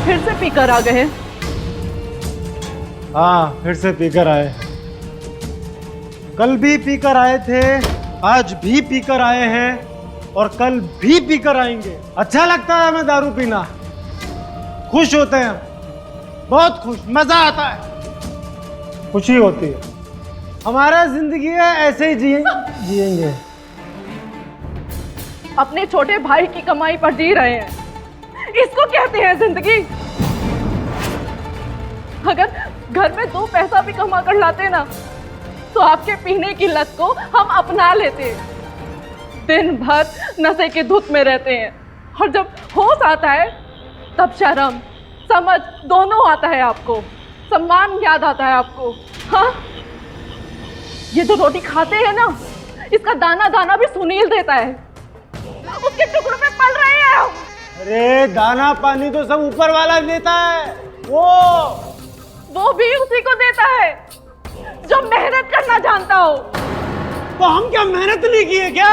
फिर से पीकर आ गए। हाँ, फिर से पीकर आए। कल भी पीकर आए थे, आज भी पीकर आए हैं और कल भी पीकर आएंगे। अच्छा लगता है हमें दारू पीना, खुश होते हैं, बहुत खुश, मजा आता है, खुशी होती है। हमारा जिंदगी है, ऐसे ही जिएंगे। अपने छोटे भाई की कमाई पर जी रहे हैं, इसको कहते हैं जिंदगी? अगर घर में 2 पैसा भी कमा कर लाते ना, तो आपके पीने की लत को हम अपना लेते। दिन भर नशे के धुत में रहते हैं और जब होश आता है तब शर्म समझ दोनों आता है आपको, सम्मान याद आता है आपको। हाँ, ये जो रोटी खाते हैं ना, इसका दाना दाना भी सुनील देता है, उसके टुकड़ों में पल रहे हैं हम। अरे दाना पानी तो सब ऊपर वाला देता है, वो भी उसी को देता है जो मेहनत करना जानता हो। तो हम क्या मेहनत नहीं किए क्या?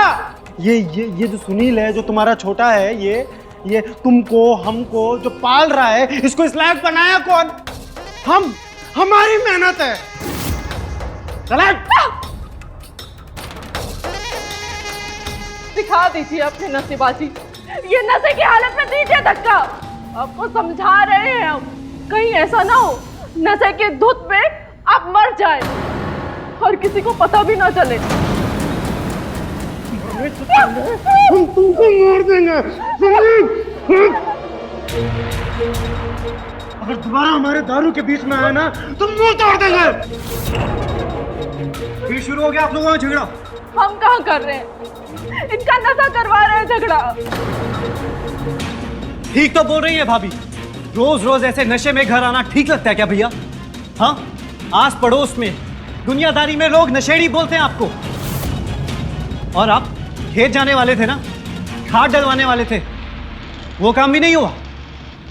ये जो सुनील है, जो तुम्हारा छोटा है, ये तुमको हमको जो पाल रहा है, इसको इस लायक बनाया कौन? हम, हमारी मेहनत है। चला दिखा दीजिए अपनी नशेबाजी, ये नशे की हालत में दीजिए धक्का। आपको समझा रहे हैं हम, कहीं ऐसा ना हो नशे के धुत में आप मर जाए और किसी को पता भी ना चले। हम तुमको मार देंगे। अगर दोबारा हमारे दारू के बीच में आए ना, तो मुंह तोड़ देंगे। फिर शुरू हो गया आप लोगों का झगड़ा। हम कहाँ कर रहे हैं, इनका नशा करवा रहे हैं झगड़ा। ठीक तो बोल रही है भाभी, रोज रोज ऐसे नशे में घर आना ठीक लगता है क्या भैया? हाँ, आस पड़ोस में दुनियादारी में लोग नशेड़ी बोलते हैं आपको। और आप खेत जाने वाले थे ना, खाद डलवाने वाले थे, वो काम भी नहीं हुआ।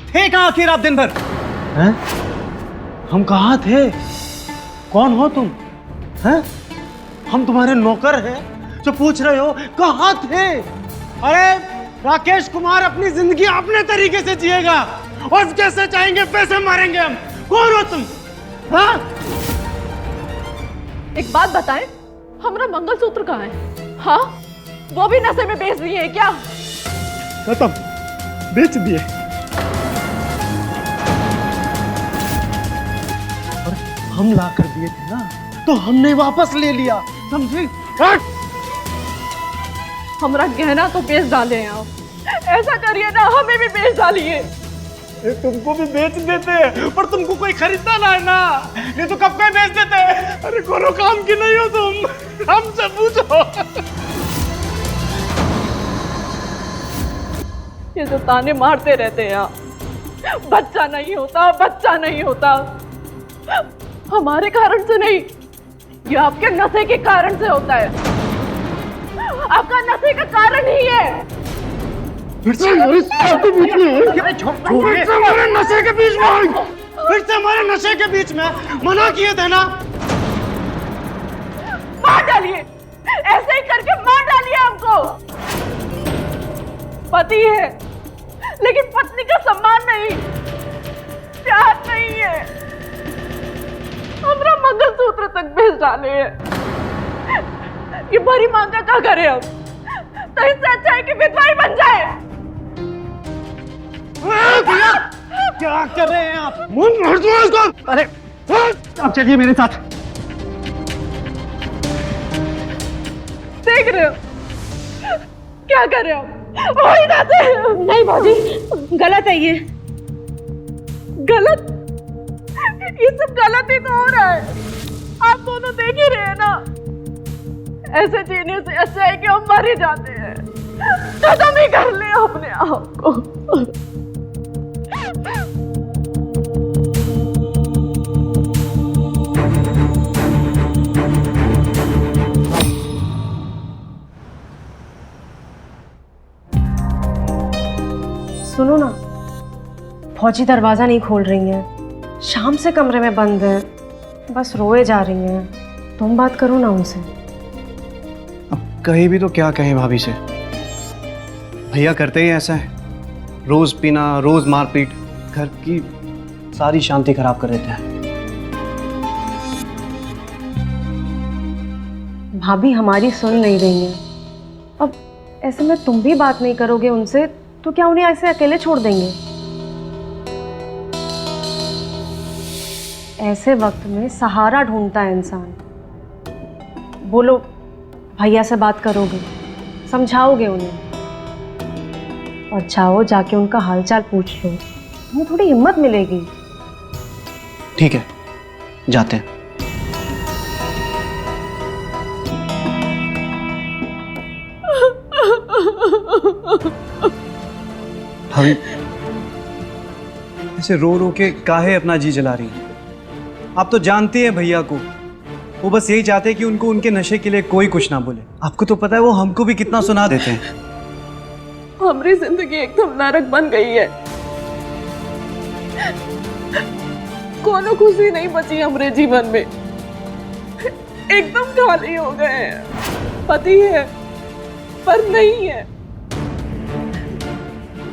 थे कहाँ आखिर आप दिन भर? हैं? हम कहाँ थे? कौन हो तुम? हैं? हम तुम्हारे नौकर हैं जो पूछ रहे हो कहाँ थे? अरे राकेश कुमार अपनी जिंदगी अपने तरीके से जिएगा और जैसे चाहेंगे वैसे मारेंगे हम। कौन हो तुम? हाँ? एक बात बताएं, हमारा मंगलसूत्र कहाँ है? हाँ, वो भी नशे में बेच दिए हैं क्या? खत्म, बेच दिए। और हम ला कर दिए थे ना, तो हमने वापस ले लिया, समझे? हमारा गहना तो बेच डाले हैं आप, ऐसा करिए ना हमें भी बेच डालिए। तुमको भी बेच देते, पर तुमको कोई खरीदता ना है ना, नहीं तो कब का बेच देते। अरे कोनो काम की नहीं हो तुम, हमसे पूछो। ये जो ताने मारते रहते हैं आप, बच्चा नहीं होता, बच्चा नहीं होता, हमारे कारण से नहीं, ये आपके नशे के कारण से होता है। आपका नशे का कारण ही है। फिर से हमारे बीच में, फिर से हमारे नशे के बीच में, फिर से हमारे नशे के बीच में मना किए थे ना। मार डालिए, ऐसे ही करके मार डालिए हमको। पति है लेकिन पत्नी का सम्मान नहीं, प्यार नहीं है, हमारा मंगलसूत्र तक बेच डाले हैं। ये भरी मांगा क्या करें हम? तो इससे अच्छा है कि विधवा ही बन जाए। क्या कर रहे हैं आप? मुंह मार दो इसको। अरे आप चलिए मेरे साथ। देख रहे हो क्या कर रहे हो? वही जाते। नहीं भाजी, गलत है ये, गलत, ये सब गलत ही तो हो रहा है। आप दोनों देख ही रहे हैं ना, ऐसे जीने से अच्छा है कि हम मर ही जाते हैं, खत्म ही कर ले अपने आप को। सुनो ना, फौजी दरवाजा नहीं खोल रही हैं, शाम से कमरे में बंद है, बस रोए जा रही हैं। तुम बात करो ना उनसे। अब कहे भी तो क्या कहें भाभी से, भैया करते ही ऐसा है, रोज पीना, रोज मारपीट, घर की सारी शांति खराब कर देते हैं। भाभी हमारी सुन नहीं रही हैं। अब ऐसे में तुम भी बात नहीं करोगे उनसे तो क्या उन्हें ऐसे अकेले छोड़ देंगे? ऐसे वक्त में सहारा ढूंढता है इंसान। बोलो, भैया से बात करोगे, समझाओगे उन्हें, और जाओ जाके उनका हालचाल पूछ लो, उन्हें थोड़ी हिम्मत मिलेगी। ठीक है, जाते हैं। भाभी ऐसे रो रो के काहे अपना जी जला रही हैं? आप तो जानती हैं भैया को, वो बस यही चाहते हैं कि उनको उनके नशे के लिए कोई कुछ ना बोले। आपको तो पता है वो हमको भी कितना सुना देते हैं। हमारी जिंदगी एकदम नरक बन गई है। कोनो खुशी नहीं बची हमारे जीवन में, एकदम खाली हो गए हैं। पति है पर नहीं है,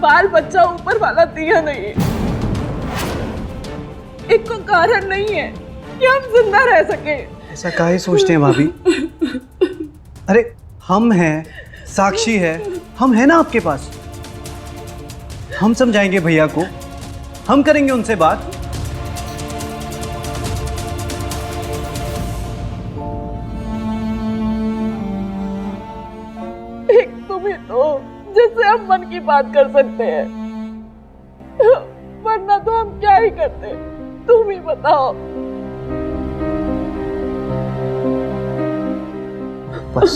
बाल बच्चा ऊपर वाला दिया नहीं है, एक को कारण नहीं है कि हम जिंदा रह सके। ऐसा काहे सोचते हैं भाभी? अरे हम हैं, साक्षी है, हम हैं ना आपके पास। हम समझाएंगे भैया को, हम करेंगे उनसे बात। एक तुम ही तो जिससे हम मन की बात कर सकते हैं, वरना तो हम क्या ही करते, तुम ही बताओ। बस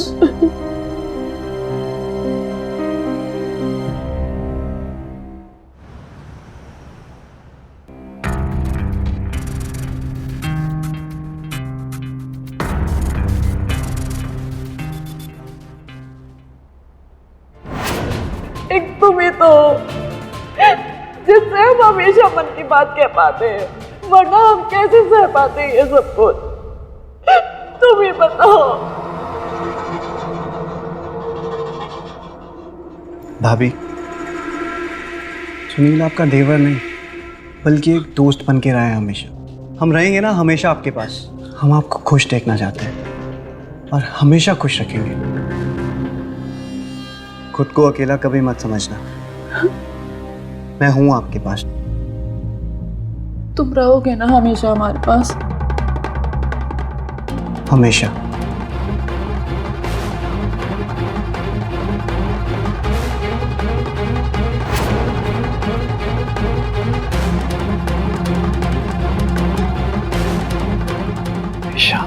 एक तुम ही तो जिससे हम हमेशा मन की बात कह पाते हैं, वरना हम कैसे सह पाते हैं ये सब कुछ, तुम ही बताओ। भाभी, सुनील आपका देवर नहीं बल्कि एक दोस्त बन के रहा है हमेशा। हम रहेंगे ना हमेशा आपके पास। हम आपको खुश देखना चाहते हैं और हमेशा खुश रखेंगे। खुद को अकेला कभी मत समझना, मैं हूं आपके पास। तुम रहोगे ना हमेशा हमारे पास? हमेशा। हमेशा।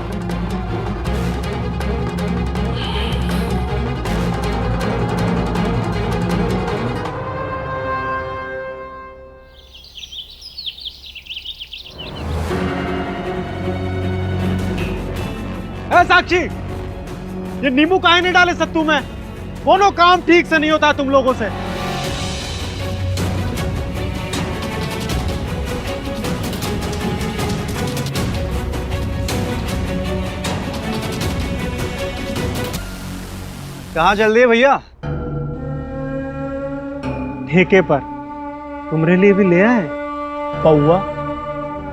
साक्षी, ये नींबू काहे नहीं डाले सत्तू में? कोनो काम ठीक से नहीं होता तुम लोगों से। कहाँ चल दिए भैया? ठेके पर तुम्हारे लिए भी ले आए पौवा,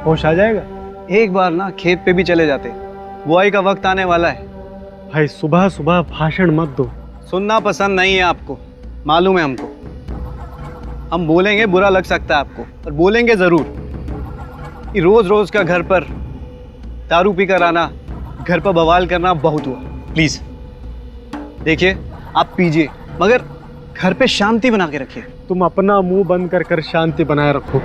होश आ जाएगा। एक बार ना खेत पे भी चले जाते, बुआई का वक्त आने वाला है। भाई सुबह सुबह भाषण मत दो। सुनना पसंद नहीं है आपको, मालूम है हमको। हम बोलेंगे बुरा लग सकता है आपको, पर बोलेंगे जरूर कि रोज रोज का घर पर दारू पीकर आना, घर पर बवाल करना बहुत हुआ। प्लीज देखिए, आप पीजिए मगर घर पे शांति बना के रखिए। तुम अपना मुंह बंद कर कर शांति बनाए रखो।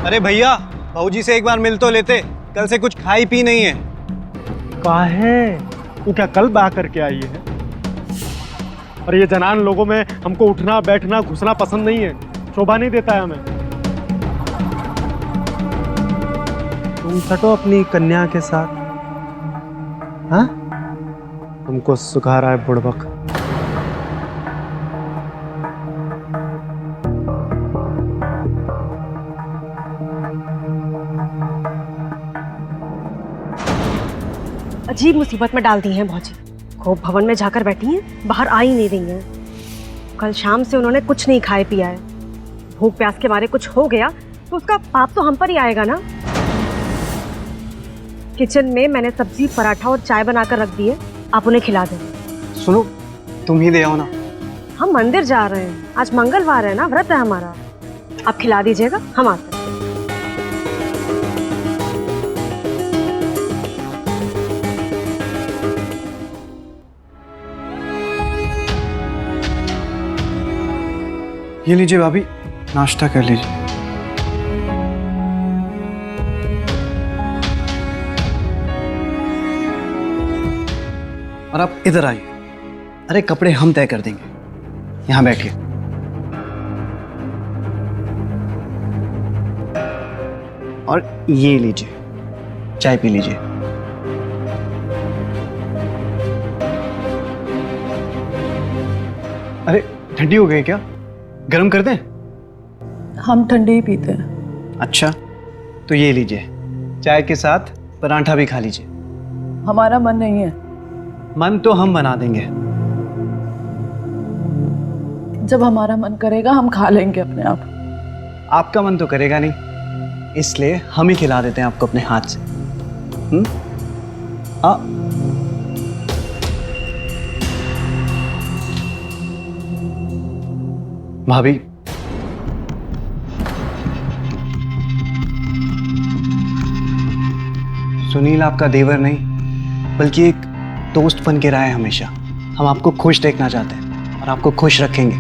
अरे भैया, भाऊजी से एक बार मिल तो लेते, कल से कुछ खाई पी नहीं है। काहे? वो क्या कल बा करके आई है? और ये जनान लोगों में हमको उठना बैठना घुसना पसंद नहीं है, शोभा नहीं देता है हमें। तुम सटो अपनी कन्या के साथ। हाँ, हमको सुखा रहा है बुड़बक। अजीब मुसीबत में डाल दी हैं भौजी। खूब भवन में जाकर बैठी हैं, बाहर आ ही नहीं रही हैं। कल शाम से उन्होंने कुछ नहीं खाए पिया है, भूख प्यास के मारे कुछ हो गया तो उसका पाप तो हम पर ही आएगा ना। किचन में मैंने सब्जी, पराठा और चाय बनाकर रख दी है, आप उन्हें खिला दें। सुनो, तुम ही दे आओ ना। हम मंदिर जा रहे हैं, आज मंगलवार है ना, व्रत है हमारा। आप खिला दीजिएगा, हम आते हैं। ये लीजिए भाभी, नाश्ता कर लीजिए। और आप इधर आइए। अरे कपड़े हम तय कर देंगे, यहां बैठिए। और ये लीजिए, चाय पी लीजिए। अरे ठंडी हो गई क्या? गरम कर दें? हम ठंडे ही पीते हैं। अच्छा, तो ये लीजिए, चाय के साथ पराठा भी खा लीजिए। हमारा मन नहीं है। मन तो हम बना देंगे। जब हमारा मन करेगा हम खा लेंगे अपने आप। आपका मन तो करेगा नहीं, इसलिए हम ही खिला देते हैं आपको अपने हाथ से। हाँ, भाभी, सुनील आपका देवर नहीं बल्कि एक दोस्त बन के रहा है हमेशा। हम आपको खुश देखना चाहते हैं और आपको खुश रखेंगे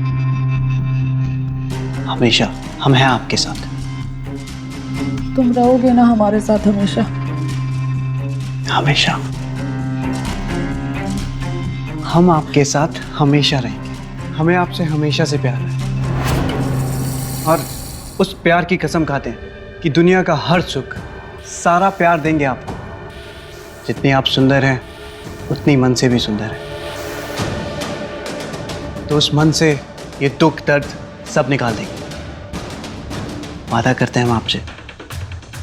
हमेशा। हम हैं आपके साथ। तुम रहोगे ना हमारे साथ हमेशा? हमेशा हम आपके साथ हमेशा रहेंगे। हमें आपसे हमेशा से प्यार है और उस प्यार की कसम खाते हैं कि दुनिया का हर सुख, सारा प्यार देंगे आपको। जितनी आप सुंदर हैं उतनी मन से भी सुंदर है। तो उस मन से ये दुख दर्द सब निकाल देंगे। वादा करते हैं हम आपसे,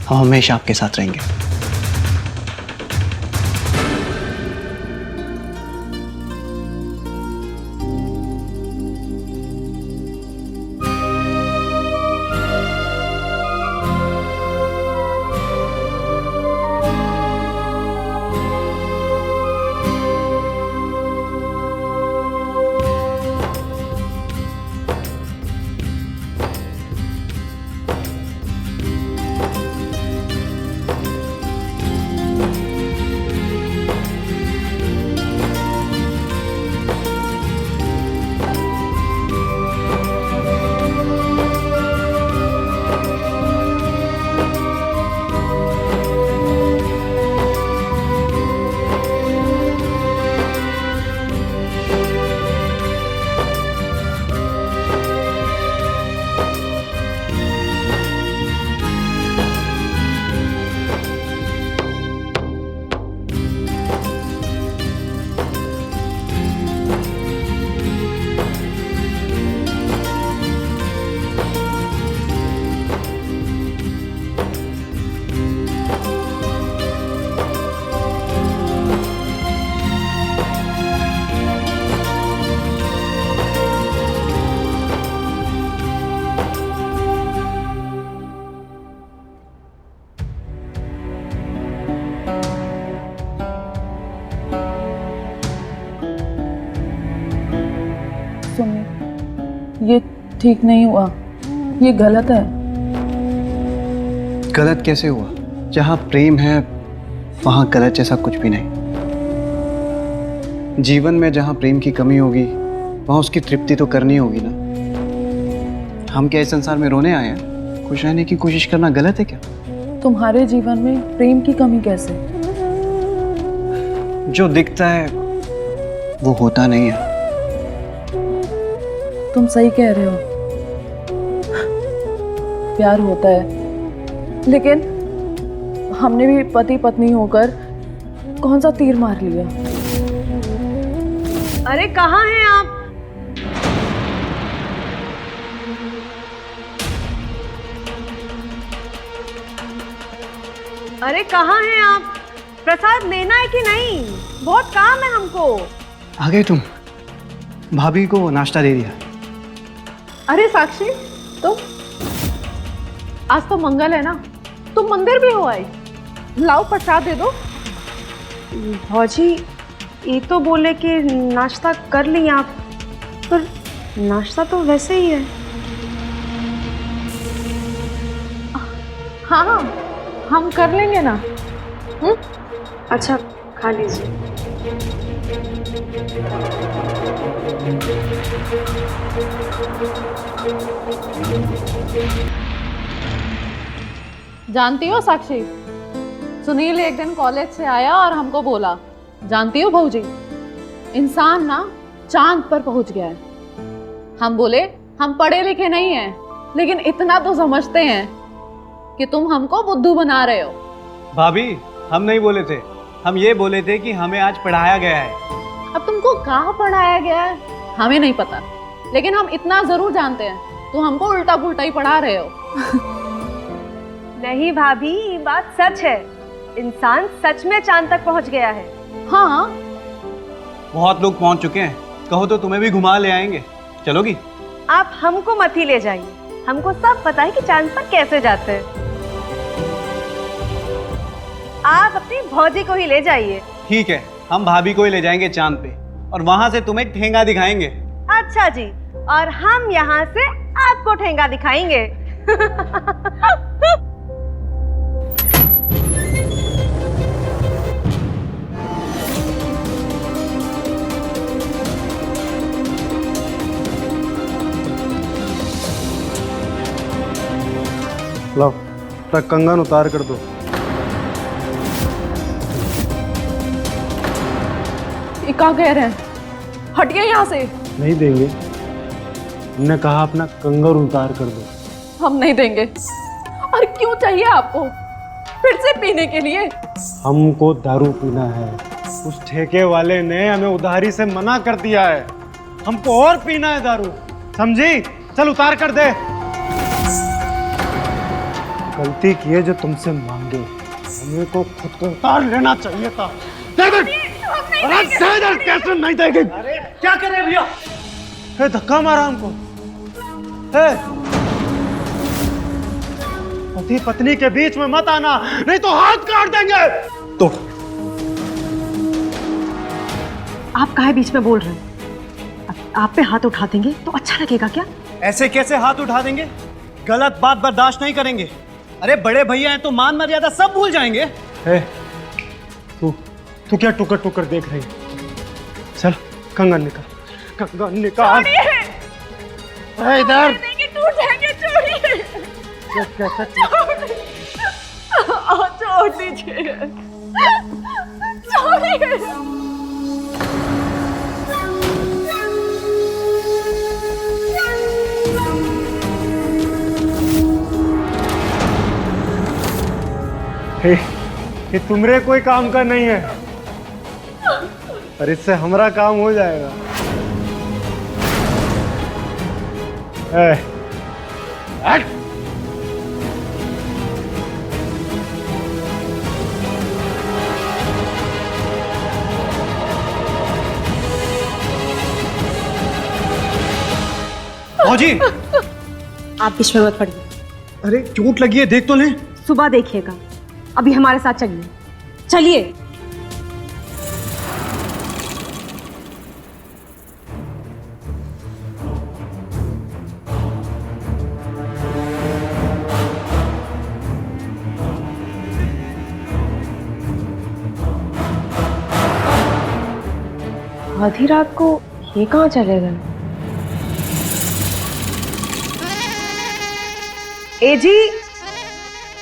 हम हमेशा आपके साथ रहेंगे। ये ठीक नहीं हुआ, ये गलत है। गलत कैसे हुआ? जहाँ प्रेम है वहाँ गलत जैसा कुछ भी नहीं। जीवन में जहाँ प्रेम की कमी होगी वहाँ उसकी तृप्ति तो करनी होगी ना। हम क्या इस संसार में रोने आए हैं? खुश रहने की कोशिश करना गलत है क्या? तुम्हारे जीवन में प्रेम की कमी कैसे? जो दिखता है वो होता नहीं है। तुम सही कह रहे हो, प्यार होता है, लेकिन हमने भी पति पत्नी होकर कौन सा तीर मार लिया। अरे कहाँ हैं आप? अरे कहाँ हैं आप? प्रसाद लेना है कि नहीं? बहुत काम है हमको। आ गए तुम? भाभी को नाश्ता दे दिया? अरे साक्षी, तुम आज तो मंगल है ना, तुम मंदिर भी हो आई। लाओ प्रसाद दे दो। भौजी ये तो बोले कि नाश्ता कर ली आप, पर नाश्ता तो वैसे ही है। हाँ हाँ, हम कर लेंगे ना। अच्छा खा लीजिए। जानती हो साक्षी, सुनील एक दिन कॉलेज से आया और हमको बोला, जानती हो भौजी, इंसान ना चांद पर पहुंच गया है। हम बोले हम पढ़े लिखे नहीं हैं, लेकिन इतना तो समझते हैं कि तुम हमको बुद्धू बना रहे हो। भाभी हम नहीं बोले थे, हम ये बोले थे कि हमें आज पढ़ाया गया है। अब तुमको कहाँ पढ़ाया गया है हमें नहीं पता, लेकिन हम इतना जरूर जानते हैं, तुम हमको उल्टा पुल्टा ही पढ़ा रहे हो। नहीं भाभी, ये बात सच है, इंसान सच में चांद तक पहुंच गया है। हाँ, बहुत लोग पहुंच चुके हैं, कहो तो तुम्हें भी घुमा ले आएंगे, चलोगी? आप हमको मत ही ले जाइए, हमको सब पता है कि चांद पर कैसे जाते हैं। आप अपनी भौजी को ही ले जाइए। ठीक है, हम भाभी को ही ले जाएंगे चांद पे, और वहां से तुम्हें ठेंगा दिखाएंगे। अच्छा जी, और हम यहाँ से आपको ठेंगा दिखाएंगे। लो, तक कंगन उतार कर दो। ये क्या कह रहे हैं? हटिए यहाँ से। नहीं देंगे, हमने कहा अपना कंगन उतार कर दो। हम नहीं देंगे। और क्यों चाहिए आपको? फिर से पीने के लिए? हमको दारू पीना है, उस ठेके वाले ने हमें उधारी से मना कर दिया है, हमको और पीना है दारू, समझी? चल उतार कर दे। गलती की है जो तुमसे मांगे, हमें को खुद को उतार लेना चाहिए था। दे दे। कैसे नहीं देंगे? अरे क्या कर रहे भैया? धक्का मारा हमको। पति पत्नी के बीच में मत आना, नहीं तो हाथ काट देंगे। तो आप काहे बीच में बोल रहे हैं? आप पे हाथ उठा देंगे तो अच्छा लगेगा क्या? ऐसे कैसे हाथ उठा देंगे? गलत बात बर्दाश्त नहीं करेंगे। अरे बड़े भैया हैं तो मान मर्यादा सब भूल जाएंगे। तू क्या टुकर टुकर देख रही? चल कंगन निकाल, कंगन निकाल। इधर टूट जाएंगे, छोड़िए। छोड़ दीजिए, छोड़िए। ये तुमरे कोई काम का नहीं है, और इससे हमारा काम हो जाएगा। भौजी, आप बीच में मत पड़िए। अरे चोट लगी है, देख तो ले। सुबह देखिएगा, अभी हमारे साथ चलिए, चलिए। आधी रात को ये कहाँ चले गए? ए जी,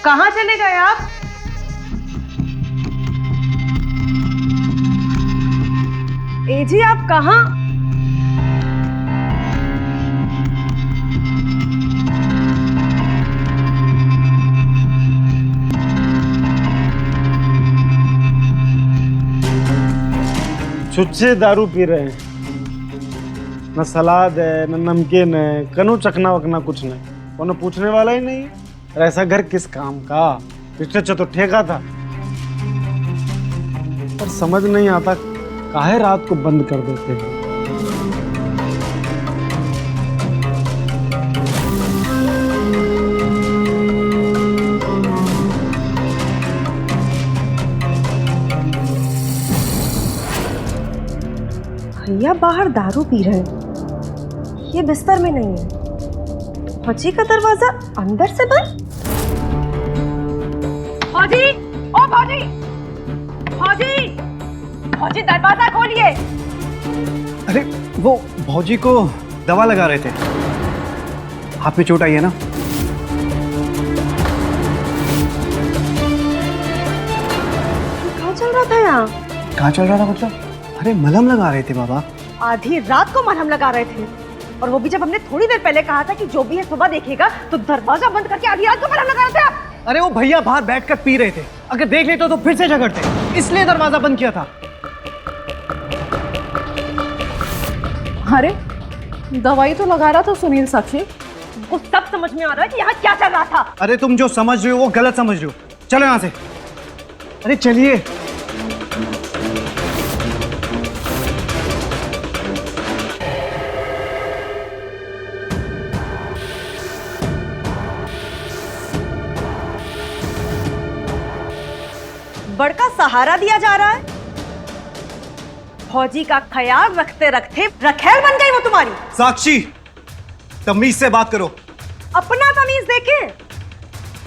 कहाँ चले गए आप? ए जी आप कहाँ? छुच्छे दारू पी रहे हैं, न सलाद है न नमकीन है, कनो चखना वखना कुछ नहीं, कोनो पूछने वाला ही नहीं है। और ऐसा घर किस काम का? इससे अच्छा तो ठेका था। पर समझ नहीं आता काहे रात को बंद कर देते हैं। भैया बाहर दारू पी रहे हैं, ये बिस्तर में नहीं है। फौजी का दरवाजा अंदर से बंद। फौजी, ओ फौजी, फौजी, फौजी दरवाजा खोलिए। अरे वो भौजी को दवा लगा रहे थे, हाथ में चोट आई है ना। क्या चल रहा था यहाँ? कहाँ चल रहा था मतलब? अरे मलहम लगा रहे थे बाबा। आधी रात को मरहम लगा रहे थे, और वो भी जब हमने थोड़ी देर पहले कहा था कि जो भी है सुबह देखेगा, तो दरवाजा बंद करके आधी रात को मरहम लगा रहे थे आप। अरे वो भैया बाहर बैठकर पी रहे थे, अगर देख लेते तो फिर से झगड़ते, इसलिए दरवाजा बंद किया था। अरे दवाई तो लगा रहा था सुनील साक्षी। वो सब समझ में आ रहा है कि यहाँ क्या चल रहा था। अरे तुम जो समझ रहे हो वो गलत समझ रहे हो, चलो यहाँ से। अरे चलिए। बड़का सहारा दिया जा रहा है। फौजी का ख्याल रखते रखते रखेल बन गई वो तुम्हारी। साक्षी, तमीज से बात करो। अपना तमीज देखे।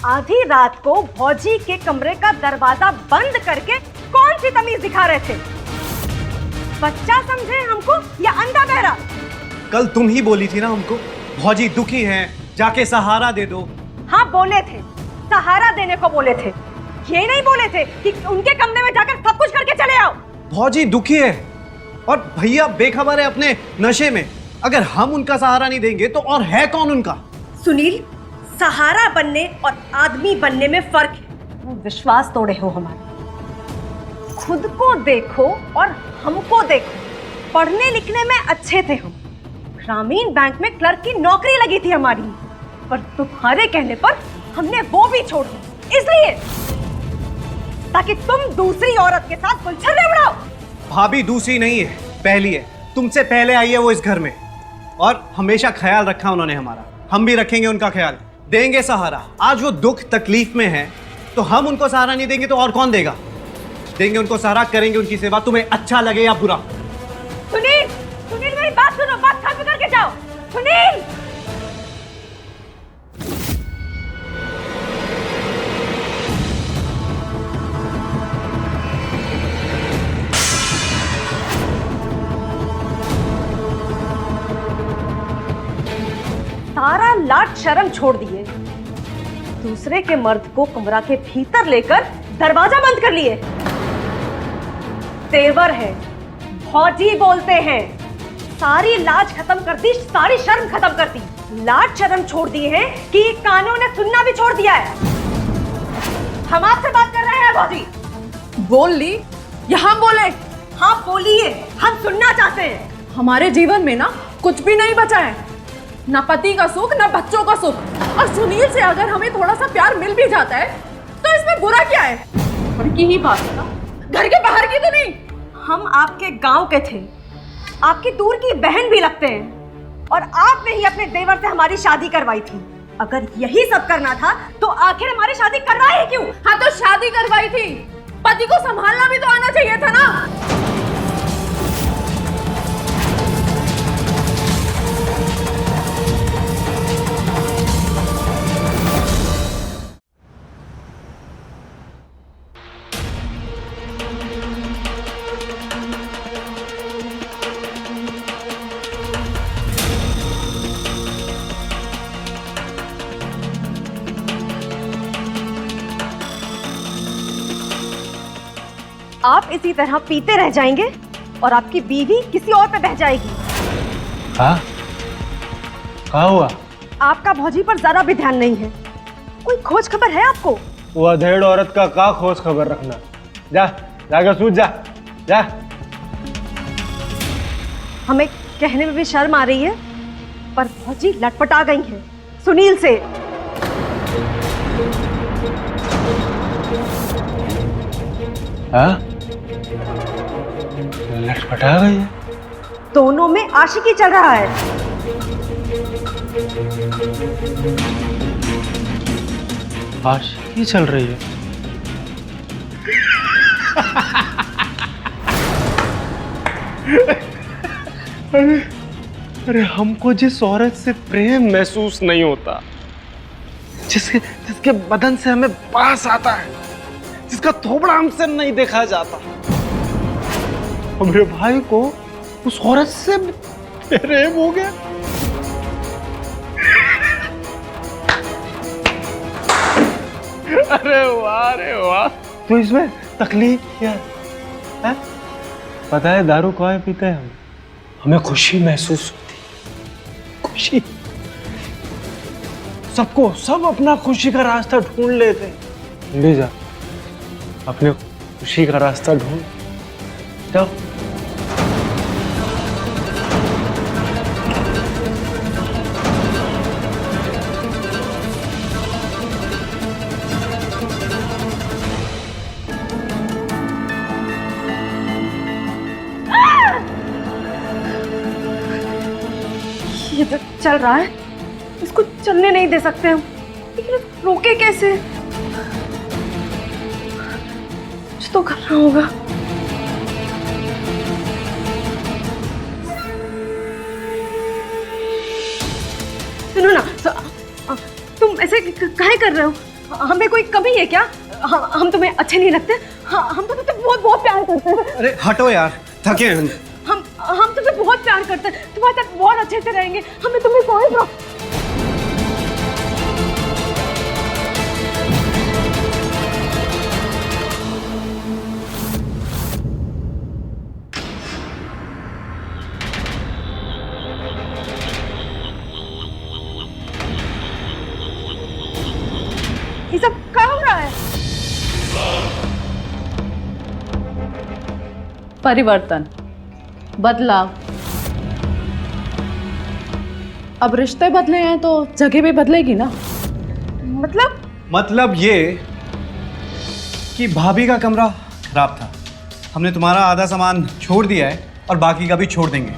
आधी रात को फौजी के कमरे का दरवाजा बंद करके कौन सी तमीज दिखा रहे थे? बच्चा समझे हमको या अंधा बहरा? कल तुम ही बोली थी ना हमको, भौजी दुखी हैं, जाके सहारा दे दो। हाँ बोले थे, सहारा देने को बोले थे। ये नहीं बोले थे कि उनके कमरे में जाकर सब कुछ करके चले आओ। भौजी दुखी है और भैया बेखबर है अपने नशे में। अगर हम उनका सहारा नहीं देंगे तो और है कौन उनका? सुनील, सहारा बनने और आदमी बनने में फर्क है। तुम विश्वास तोड़े हो हमारा। खुद को देखो और हमको देखो। पढ़ने लिखने में अच्छे थे हम, ग्रामीण बैंक में क्लर्क की नौकरी लगी थी हमारी, पर तुम्हारे कहने पर हमने वो भी छोड़ दी, इसलिए ताकि तुम दूसरी औरत के साथ गुलछर्रे उड़ाओ। भाभी दूसरी नहीं है, पहली है। तुमसे पहले आई है वो इस घर में, और हमेशा ख्याल रखा उन्होंने हमारा। हम भी रखेंगे उनका ख्याल, देंगे सहारा। आज वो दुख तकलीफ में है तो हम उनको सहारा नहीं देंगे तो और कौन देगा? देंगे उनको सहारा, करेंगे उनकी सेवा, तुम्हें अच्छा लगे या बुरा। सुनील, सुनील मेरी बात सुनो, बात खत्म करके जाओ। सुनील, सारा लाट शर्म छोड़ दिए, दूसरे के मर्द को कमरा के भीतर लेकर दरवाजा बंद कर लिए। तेवर है, फौजी बोलते हैं। सारी लाज खत्म कर दी, सारी शर्म खत्म कर दी। लाज शर्म छोड़ दी है कि कानों ने सुनना भी छोड़ दिया है। हम आपसे बात कर रहे हैं फौजी। बोल ली या हम बोले? हाँ बोलिए, हम सुनना चाहते हैं। हमारे जीवन में ना कुछ भी नहीं बचा है, ना पति का सुख ना बच्चों का सुख। और सुनील से अगर हमें थोड़ा सा प्यार मिल भी जाता है तो इसमें बुरा क्या है? घर की ही बात है ना, घर के बाहर की तो नहीं। हम आपके गांव के थे, आपकी दूर की बहन भी लगते हैं, और आपने ही अपने देवर से हमारी शादी करवाई थी। अगर यही सब करना था तो आखिर हमारी शादी करवाई क्यों? हाँ तो शादी करवाई थी, पति को संभालना भी तो आना चाहिए था ना। आप इसी तरह पीते रह जाएंगे और आपकी बीवी किसी और पे बह जाएगी। हाँ, क्या हुआ? आपका भौजी पर जरा भी ध्यान नहीं है। कोई खोज खबर है आपको? वो अधेड़ औरत का खोज खबर रखना। जा, जाकर सूझ जा, जा। हमें कहने में भी शर्म आ रही है, पर भौजी लटपटा गई है सुनील से। हाँ? लटपटा गई है? दोनों में आशिकी चल रहा है। आशिकी चल रही है? अरे अरे हमको जिस औरत से प्रेम महसूस नहीं होता, जिसके जिसके बदन से हमें पास आता है, जिसका थोबड़ा हमसे नहीं देखा जाता, मेरे भाई को उस औरत से प्रेम हो गया। अरे वाह। तो इसमें तकलीफ क्या है? पता है दारू कौन पीते हैं? हमें खुशी महसूस होती, खुशी। सब अपना खुशी का रास्ता ढूंढ लेते हैं। ले जा अपने खुशी का रास्ता ढूंढ, जाओ। ये तो चल रहा है, इसको चलने नहीं दे सकते हम, लेकिन रोके कैसे? कुछ तो करना होगा। सुनो ना, तुम ऐसे काहे कर रहे हो? हमें कोई कमी है क्या? हम तुम्हें अच्छे नहीं लगते? हम तो तुमसे बहुत बहुत प्यार करते हैं। अरे हटो यार, थके हैं। हम तुम्हें बहुत प्यार करते हैं, तुम्हारे साथ बहुत अच्छे से रहेंगे, हमें तुम्हें कोई ये सब क्या हो रहा है? परिवर्तन, बदलाव। अब रिश्ते बदले हैं तो जगह भी बदलेगी ना। मतलब ये कि भाभी का कमरा खराब था, हमने तुम्हारा आधा सामान छोड़ दिया है और बाकी का भी छोड़ देंगे।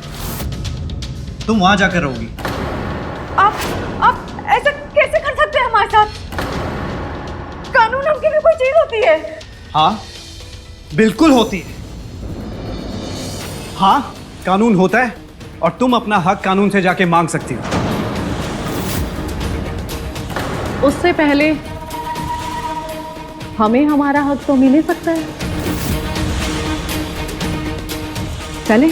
तुम वहां जाकर रहोगी। आप ऐसा कैसे कर सकते हैं हमारे साथ? कानून नाम की भी कोई चीज होती है? हाँ बिल्कुल होती है। हाँ कानून होता है और तुम अपना हक कानून से जाके मांग सकती हो। उससे पहले हमें हमारा हक तो मिल ही सकता है। चले।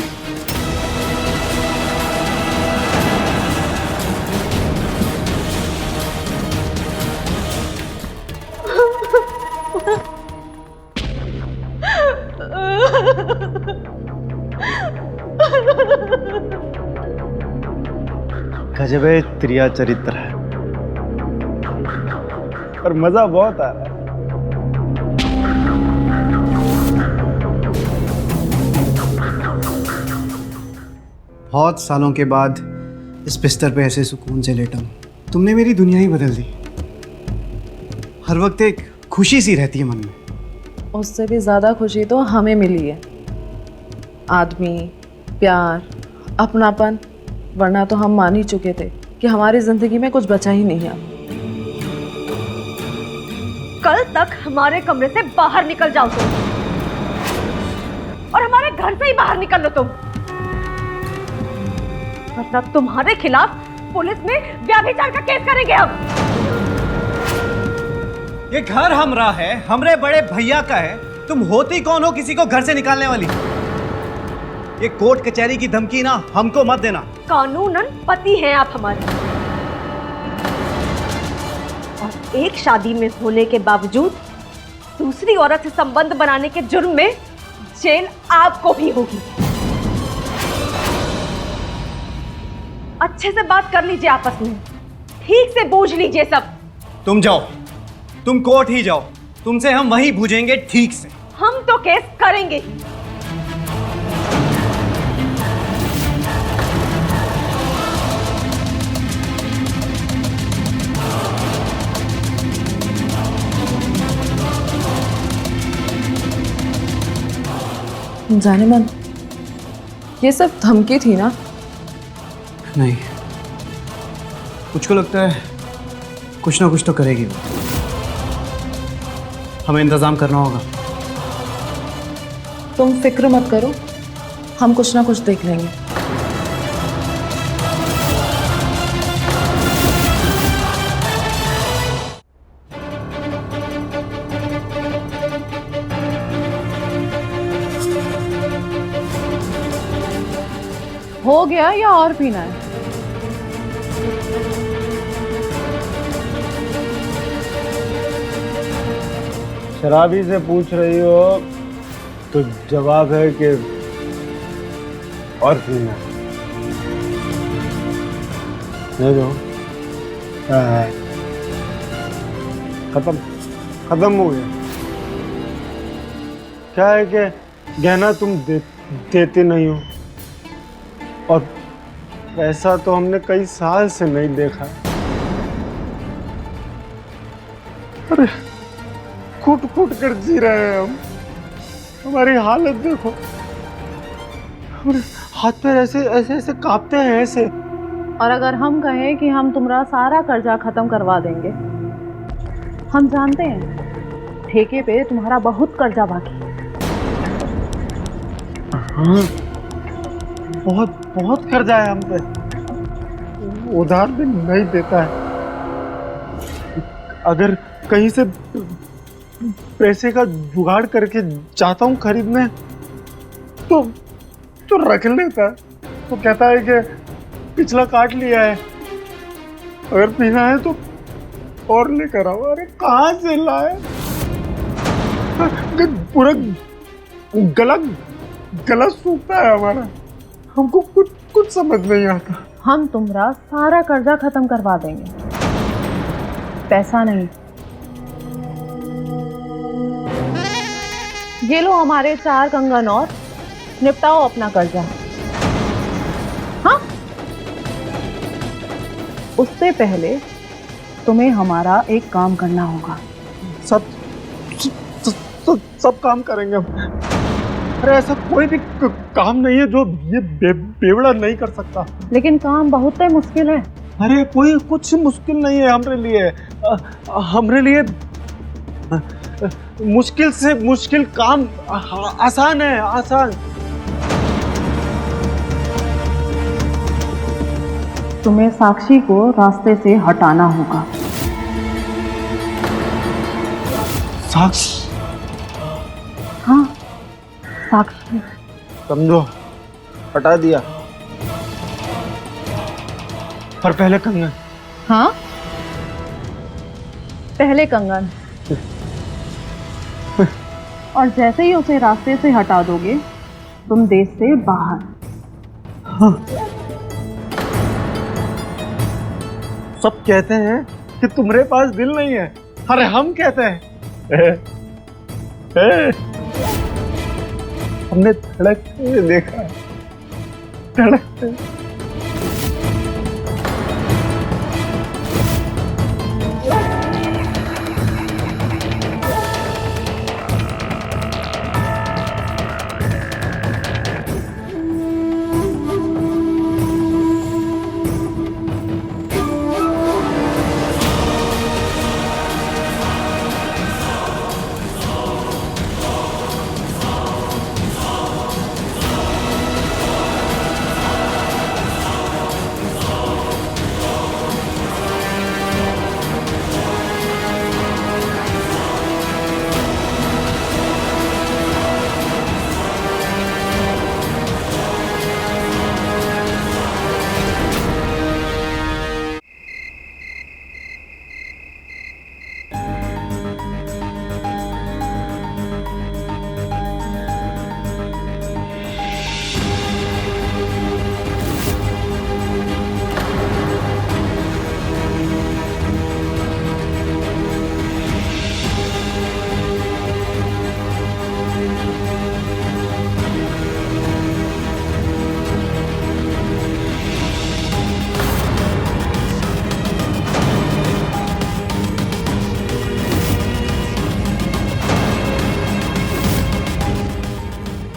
गजबे त्रिया चरित्र है और मजा बहुत आ रहा है। बहुत सालों के बाद इस बिस्तर पे ऐसे सुकून से लेटा हूं। तुमने मेरी दुनिया ही बदल दी। हर वक्त एक खुशी सी रहती है मन में। उससे भी ज्यादा खुशी तो हमें मिली है। आदमी, प्यार, अपनापन, वरना तो हम मान ही चुके थे कि हमारी जिंदगी में कुछ बचा ही नहीं है। कल तक हमारे कमरे से बाहर निकल जाओ तुम, और हमारे घर से ही बाहर निकल लो तुम, वरना तुम्हारे खिलाफ पुलिस में व्यभिचार का केस करेंगे हम। ये घर हमरा है, हमरे बड़े भैया का है। तुम होती कौन हो किसी को घर से निकालने वाली? ये कोर्ट कचहरी की धमकी ना हमको मत देना। कानूनन पति हैं आप हमारे, और एक शादी में होने के बावजूद दूसरी औरत से संबंध बनाने के जुर्म में जेल आपको भी होगी। अच्छे से बात कर लीजिए आपस में, ठीक से बूझ लीजिए सब। तुम जाओ, तुम कोर्ट ही जाओ, तुमसे हम वहीं बूझेंगे ठीक से। हम तो केस करेंगे ही। जाने मन, ये सब धमकी थी ना? नहीं, मुझको लगता है कुछ ना कुछ तो करेगी वो। हमें इंतजाम करना होगा। तुम फिक्र मत करो, हम कुछ ना कुछ देख लेंगे। हो गया या और पीना है? शराबी से पूछ रही हो तो जवाब है कि और पीना नहीं दो। खत्म खत्म हो गया। क्या है कि गहना तुम देते नहीं हो और पैसा तो हमने कई साल से नहीं देखा। अरे कूट कूट कर जी रहे हैं हम। हमारी हालत देखो, हमारे हाथ पैर ऐसे ऐसे ऐसे कांपते हैं ऐसे। और अगर हम कहें कि हम तुम्हारा सारा कर्जा खत्म करवा देंगे, हम जानते हैं ठेके पे तुम्हारा बहुत कर्जा बाकी है। हाँ, बहुत बहुत कर्जा है हम पे, उधार भी नहीं देता है। अगर कहीं से पैसे का जुगाड़ करके जाता हूँ खरीदने तो रख लेता है। तो कहता है कि पिछला काट लिया है, अगर पीना है तो और लेकर आओ। अरे कहाँ से लाए? पूरा गला गला सूखता है हमारा। हमको कुछ समझ नहीं आता। हम तुम्हारा सारा कर्जा खत्म करवा देंगे, पैसा नहीं। ये लो हमारे 4 कंगन और निपटाओ अपना कर्जा। हाँ, उससे पहले तुम्हें हमारा एक काम करना होगा। सब काम करेंगे हम। अरे ऐसा कोई भी काम नहीं है जो ये बेवड़ा नहीं कर सकता। लेकिन काम बहुत ही मुश्किल है। अरे कोई कुछ मुश्किल नहीं है हमरे लिए। हमरे लिए मुश्किल से मुश्किल काम आसान है, आसान। तुम्हें साक्षी को रास्ते से हटाना होगा। साक्षी? हाँ, साक्षी। समझो, हटा दिया, पर पहले कंगन। हाँ, पहले कंगन। और जैसे ही उसे रास्ते से हटा दोगे, तुम देश से बाहर। हाँ। सब कहते हैं कि तुम्हारे पास दिल नहीं है। अरे हम कहते हैं हमने धड़कते देखा, धड़कते।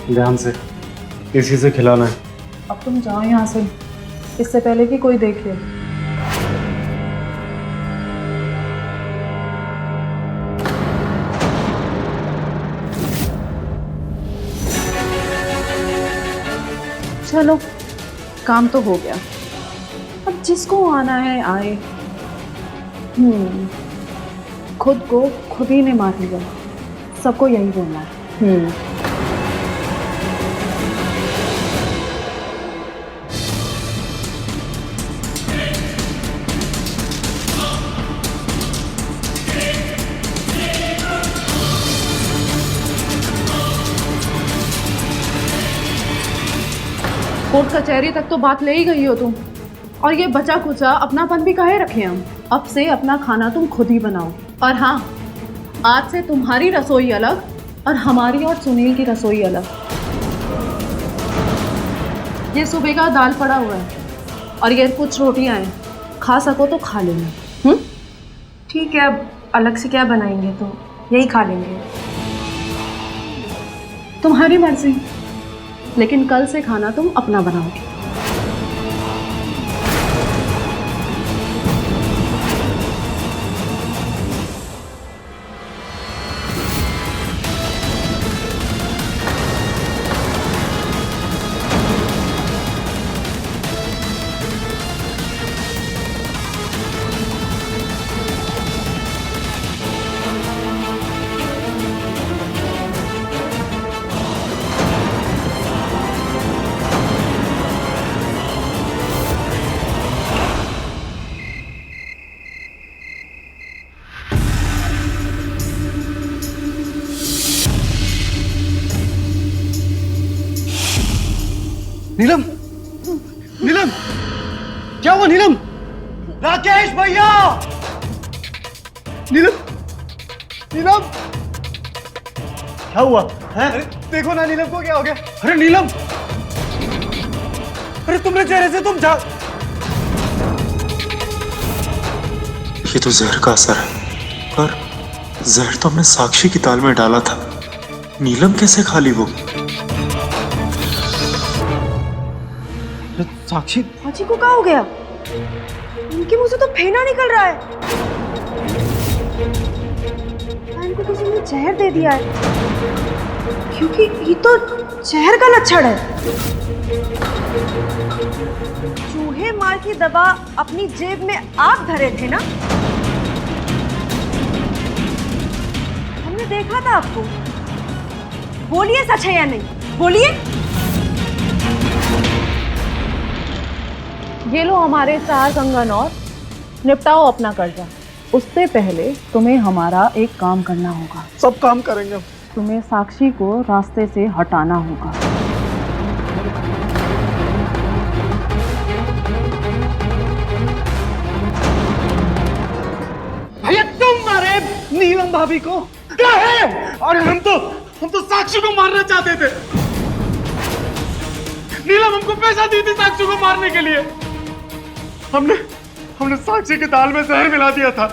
ध्यान से, इसी से खिलाना है। अब तुम जाओ यहाँ से, इससे पहले कि कोई देखे। चलो, काम तो हो गया। अब जिसको आना है आए। खुद को खुद ही ने मार लिया, सबको यही बोलना है। कोर्ट कचहरी तक तो बात ले ही गई हो तुम, और ये बचा कुचा अपनापन भी काहे रखे हम। अब से अपना खाना तुम खुद ही बनाओ। और हाँ, आज से तुम्हारी रसोई अलग और हमारी और सुनील की रसोई अलग। ये सुबह का दाल पड़ा हुआ है और ये कुछ रोटियां हैं, खा सको तो खा लेना। ठीक है, अब अलग से क्या बनाएंगे, तो यही खा लेंगे। तुम्हारी मर्जी, लेकिन कल से खाना तुम अपना बनाओगे। नीलम, नीलम, क्या हुआ नीलम? राकेश भैया! नीलम, नीलम, क्या हुआ है? अरे देखो ना नीलम को क्या हो गया? अरे नीलम, अरे तुमने चेहरे से तुम जा। ये तो जहर का असर है, पर जहर तो हमने साक्षी की दाल में डाला था। नीलम कैसे खा ली वो? साक्षी, हाजी को क्या हो गया? इनके मुंह से तो फेना निकल रहा है। इनको किसी ने जहर दे दिया है, क्योंकि ये तो जहर का लक्षण है। चूहे मार की दवा अपनी जेब में आप धरे थे ना? हमने देखा था आपको। बोलिए सच है या नहीं, बोलिए। ये लो हमारे 4 कंगन और निपटाओ अपना कर्जा। उससे पहले तुम्हें हमारा एक काम करना होगा। सब काम करेंगे हम। तुम्हें साक्षी को रास्ते से हटाना होगा। भैया तुम मारे नीलम भाभी को? क्या है? अरे हम तो साक्षी को मारना चाहते थे। नीलम हमको पैसा दी थी साक्षी को मारने के लिए। हमने साक्षी की दाल में जहर मिला दिया था,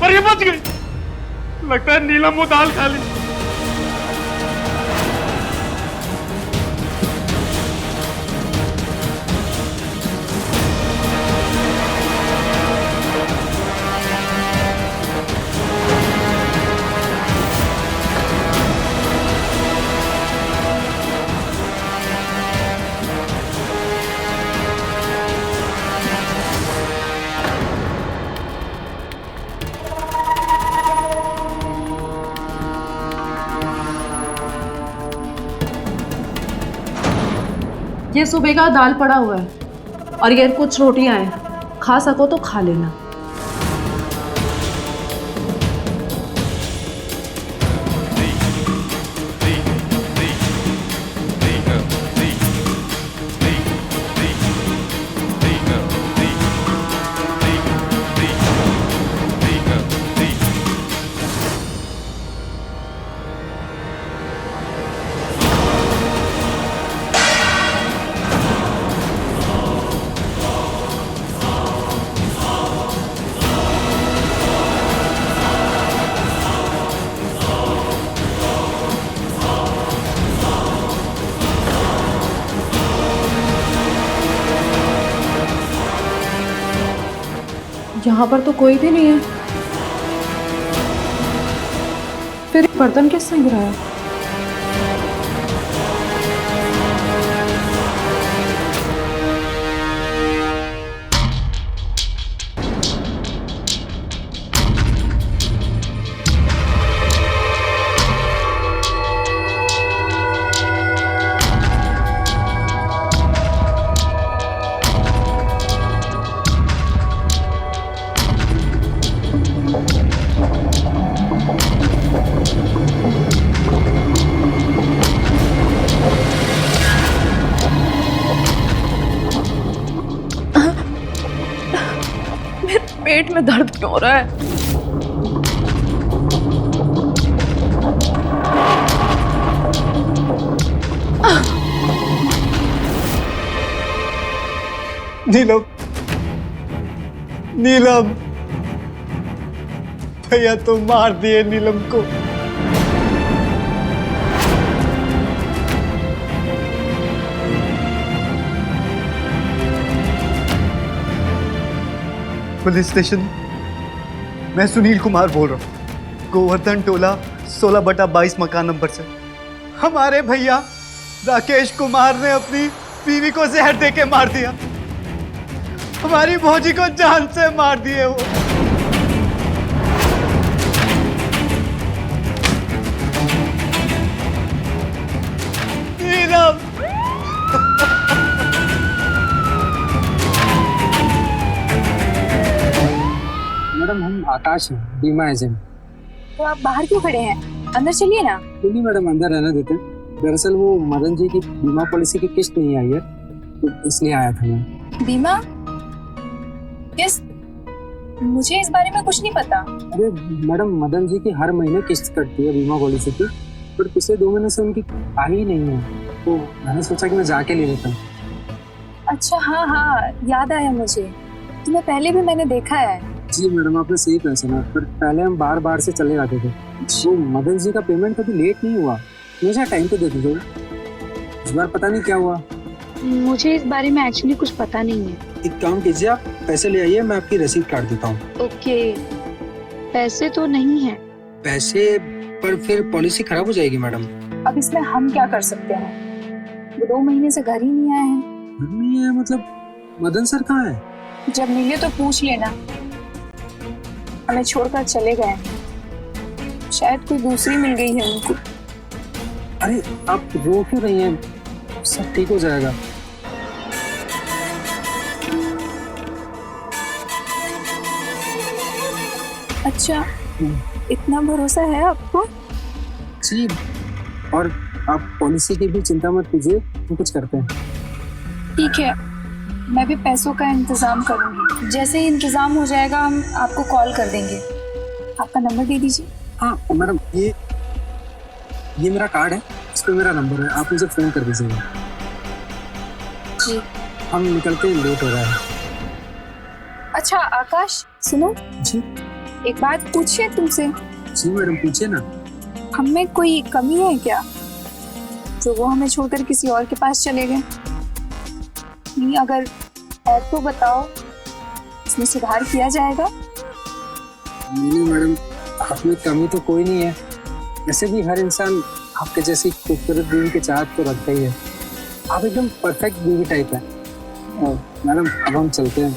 पर ये बच गई। लगता है नीलम वो दाल खा ली। ये सुबह का दाल पड़ा हुआ है और ये कुछ रोटियां हैं, खा सको तो खा लेना। यहाँ पर तो कोई भी नहीं है। फिर ये बर्तन किसने गिराया? पेट में दर्द क्यों हो रहा है? नीलम, नीलम, भैया तुम मार दिए नीलम को। पुलिस स्टेशन, मैं सुनील कुमार बोल रहा हूँ, गोवर्धन टोला 16/22 मकान नंबर से। हमारे भैया राकेश कुमार ने अपनी बीवी को जहर दे के मार दिया। हमारी भौजी को जान से मार दिए वो। नीलम, मैडम हम आकाश हैं, बीमा एजेंट। तो आप बाहर क्यों खड़े हैं? अंदर चलिए ना। नहीं मैडम, अंदर रहने देते हैं। दरअसल वो मदन जी की बीमा पॉलिसी की किस्त नहीं आई है, तो इसलिए आया था मैं। बीमा किस्त? मुझे इस बारे में कुछ नहीं पता। अरे मैडम, मदन जी की हर महीने किस्त कटती है बीमा पॉलिसी की, पर पिछले 2 महीने से उनकी आई ही नहीं है, तो मैंने सोचा कि मैं जाके ले लेता हूँ। अच्छा हाँ हाँ, याद आया मुझे। तुम्हें पहले भी मैंने देखा है। जी मैडम, आपने सही कहा सुना, पर पहले हम बार से चले जाते थे। वो मदन जी का पेमेंट कभी लेट नहीं हुआ, मुझे टाइम पे देते थे। इस बार पता नहीं क्या हुआ। मुझे इस बारे में एक्चुअली कुछ पता नहीं है। एक काम कीजिए, आप पैसे ले आइए, मैं आपकी रसीद काट देता हूँ। ओके, पैसे तो नहीं है। पैसे पर फिर पॉलिसी खराब हो जाएगी मैडम। अब इसमें हम क्या कर सकते हैं? वो 2 महीने से घर ही नहीं आए हैं। घर नहीं है मतलब? मदन सर कहाँ है? जब मिले तो पूछ लेना। हमें छोड़कर चले गए, शायद कोई दूसरी मिल गई है उनको। अरे आप रो क्यों रही हैं? सब ठीक हो जाएगा। अच्छा, इतना भरोसा है आपको? जी, और आप पॉलिसी की भी चिंता मत कीजिए, हम कुछ करते हैं। ठीक है, मैं भी पैसों का इंतजाम करूंगी। जैसे ही इंतजाम हो जाएगा हम आपको कॉल कर देंगे। आपका नंबर दे दीजिए। हाँ मैडम, ये मेरा कार्ड है, इस पे मेरा नंबर है, आप मुझे फोन कर दीजिएगा। जी। हम निकलते हैं, लेट हो रहा है। अच्छा आकाश, सुनो, जी एक बात पूछिए तुमसे। जी मैडम, पूछिए ना। हम में कोई कमी है क्या, जो वो हमें छोड़कर किसी और के पास चले गए? नहीं, अगर है तो बताओ, इसमें सुधार किया जाएगा। नहीं मैडम, आप में कमी तो कोई नहीं है। वैसे भी हर इंसान आपके जैसी खूबसूरत बीवी के चाहत तो रखता ही है। आप एकदम परफेक्ट बीवी टाइप है। मैडम अब हम चलते हैं।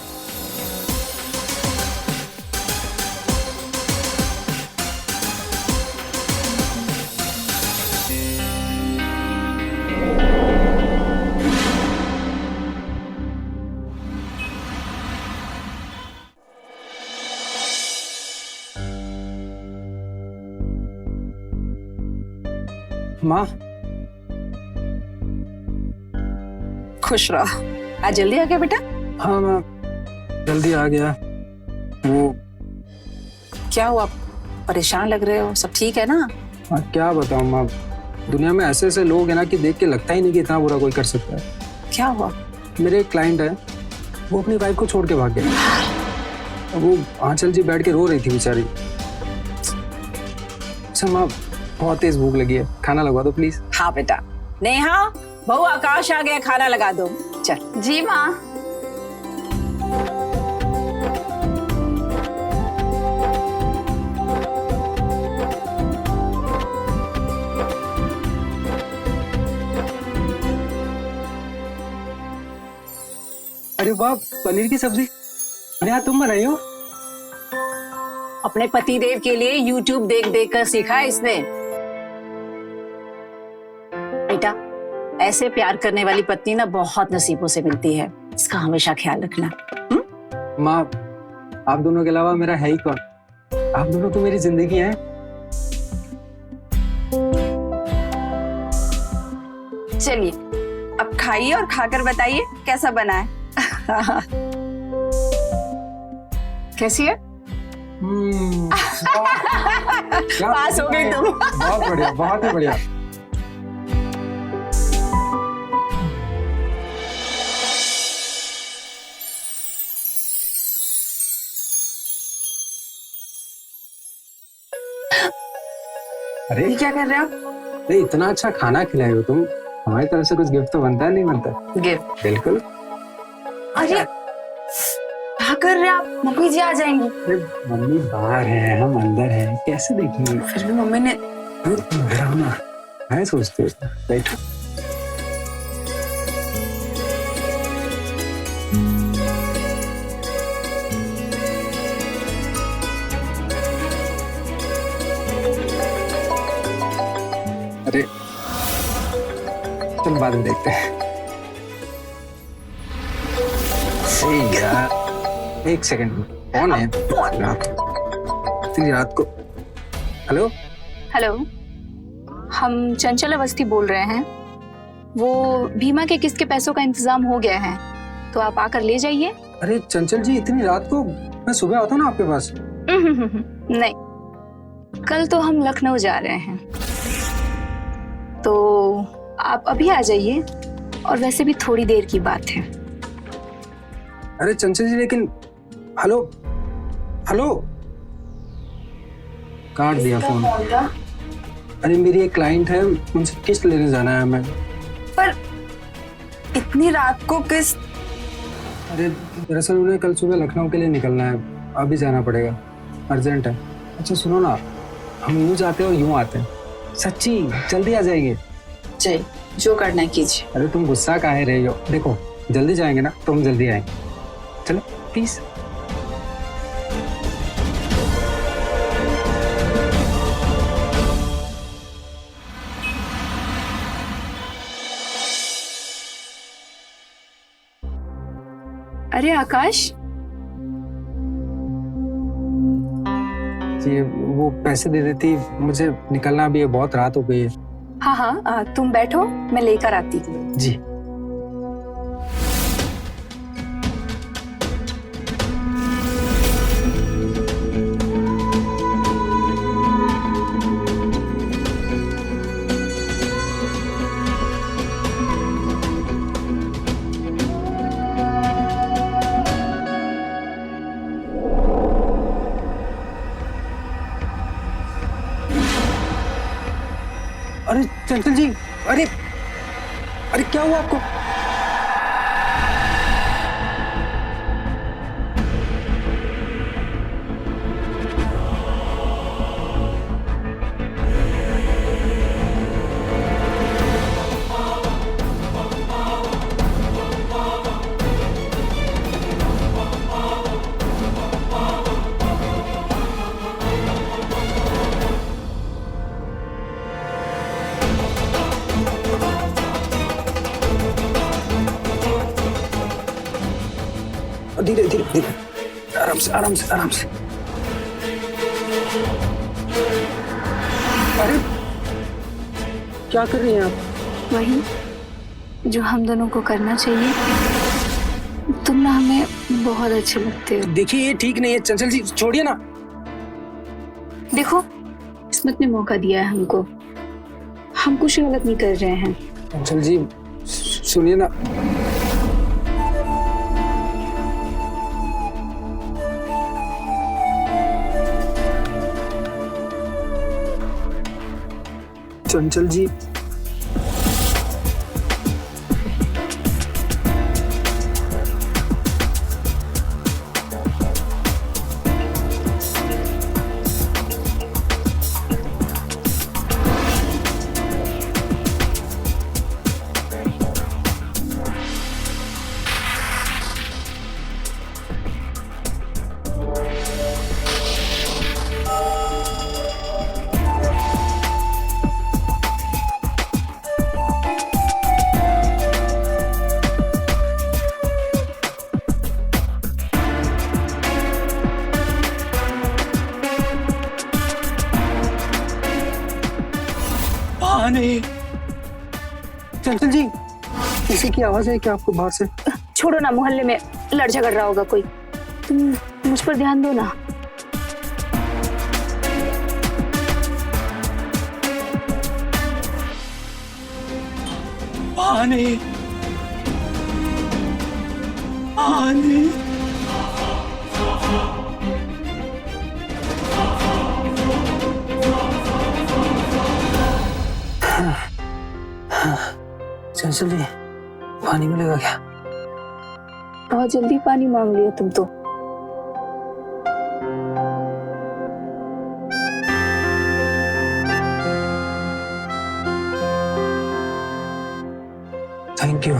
माँ, खुश रहो। आज जल्दी आ गया बेटा? हाँ माँ, जल्दी आ गया। वो क्या हुआ, परेशान लग रहे हो? सब ठीक है ना? हाँ, क्या बताऊँ माँ, दुनिया में ऐसे ऐसे लोग हैं ना कि देख के लगता ही नहीं कि इतना बुरा कोई कर सकता है। क्या हुआ? मेरे एक क्लाइंट है, वो अपनी वाइफ को छोड़ के भाग गया। वो आंचल जी बैठ के रो रही थी बेचारी। अच्छा माँ, बहुत तेज भूख लगी है, खाना लगवा दो प्लीज। हाँ बेटा। नेहा, बहू आकाश आ गया, खाना लगा दो। चल। जी माँ। अरे वाह, पनीर की सब्जी। अरे यार, तुम बनाई हो? अपने पतिदेव के लिए YouTube देख देख कर सीखा है इसने। बेटा, ऐसे प्यार करने वाली पत्नी ना बहुत नसीबों से मिलती है, इसका हमेशा ख्याल रखना। माँ, आप दोनों के अलावा मेरा है ही कौन? आप दोनों तो मेरी जिंदगी हैं। चलिए अब खाइए और खाकर बताइए कैसा बना है। कैसी है? पास हो गई तुम। बहुत बढ़िया, बहुत ही बढ़िया। अरे ये क्या कर रहे हो आप? अरे इतना अच्छा खाना खिलाए हो तुम, हमारी तरफ से कुछ गिफ्ट तो बनता है नहीं बनता? गिफ्ट? बिल्कुल। अरे क्या कर रहे हैं आप? मम्मी जी आ जाएंगी। अरे मम्मी बाहर है, हम अंदर हैं, कैसे देखेंगे? फिर भी मम्मी ने ना मैं सोचते हो। बैठो। अरे चल बाद में देखते हैं। यार एक सेकंड, कौन है? रात को। हेलो हेलो, हम चंचल अवस्थी बोल रहे हैं। वो भीमा के किस्त के पैसों का इंतजाम हो गया है, तो आप आकर ले जाइए। अरे चंचल जी, इतनी रात को? मैं सुबह आता हूँ ना आपके पास। नहीं, कल तो हम लखनऊ जा रहे हैं, तो आप अभी आ जाइए। और वैसे भी थोड़ी देर की बात है। अरे चंचल जी, लेकिन हेलो हेलो, काट दिया फोन। अरे मेरी एक क्लाइंट है, उनसे किस्त लेने जाना है हमें। पर इतनी रात को किस? अरे दरअसल उन्हें कल सुबह लखनऊ के लिए निकलना है, अभी जाना पड़ेगा, अर्जेंट है। अच्छा सुनो ना, हम यूं जाते हैं और यूं आते हैं, सच्ची जल्दी आ जाएंगे। चल जो करना है कीजिए। अरे तुम गुस्सा काहे रही हो? देखो जल्दी जाएंगे ना तो हम जल्दी आएंगे, चलो प्लीज। अरे आकाश, जी वो पैसे दे देती, मुझे निकलना भी है, बहुत रात हो गई है। हाँ हाँ, तुम बैठो, मैं लेकर आती हूँ। जी अरे चंचल जी, अरे अरे क्या हुआ आपको? धीरे धीरे धीरे, आराम से आराम से आराम से। अरे क्या कर रही हैं आप? वही जो हम दोनों को करना चाहिए। तुम ना हमें बहुत अच्छे लगते हो। देखिए ये ठीक नहीं है चंचल जी, छोड़िए ना। देखो, किस्मत ने मौका दिया है हमको, हम कुछ गलत नहीं कर रहे हैं। चंचल जी सुनिए ना। चंचल जी नहीं। चंचल जी, किसी की आवाज है क्या आपको बाहर से? छोड़ो ना, मोहल्ले में लड़ झगड़ रहा होगा कोई, तुम मुझ पर ध्यान दो ना। पानी पानी चंचल जी, पानी मिलेगा क्या? बहुत जल्दी पानी मांग लिया तुम तो। Thank you.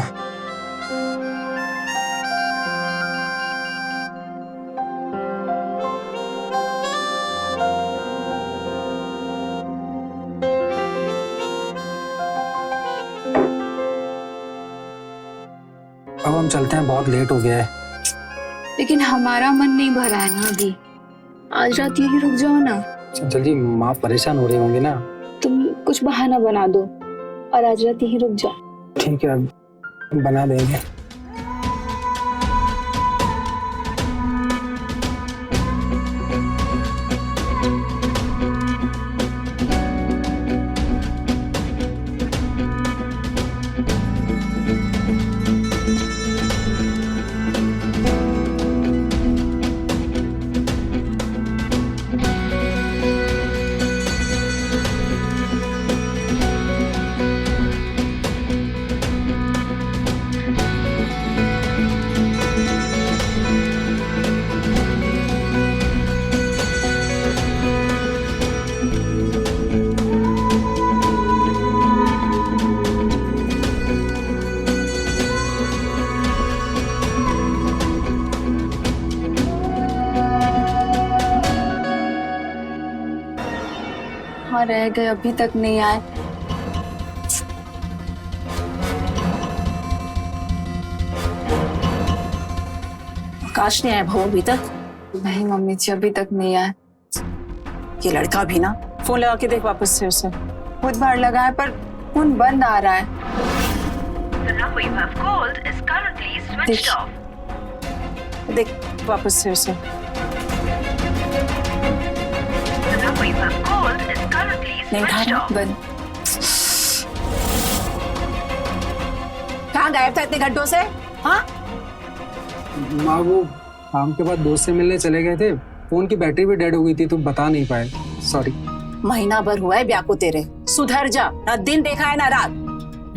अब हम चलते हैं, बहुत लेट हो गया है। लेकिन हमारा मन नहीं भरा है ना अभी। आज रात यही रुक जाओ ना। चंचल जी, माँ परेशान हो रही होंगी ना। तुम कुछ बहाना बना दो और आज रात यही रुक जाओ। ठीक है, अब बना देंगे। हाँ, रह गए, अभी तक नहीं आए। आकाश नहीं आया भाऊ अभी तक? नहीं मम्मी जी, अभी तक नहीं आए। ये लड़का भी ना, फोन लगा के देख वापस से उसे। बहुत बार लगा है पर फोन बंद आ रहा है। देख वापस से उसे। नहीं उठा रहा। बंद। कहाँ गायब था इतने घंटों से? हाँ, माँ वो काम के बाद दोस्त से मिलने चले गए थे। फोन की बैटरी भी डेड हो गई थी तो बता नहीं पाए, सॉरी। महीना भर हुआ है ब्याह को तेरे। सुधर जा, ना दिन देखा है ना रात।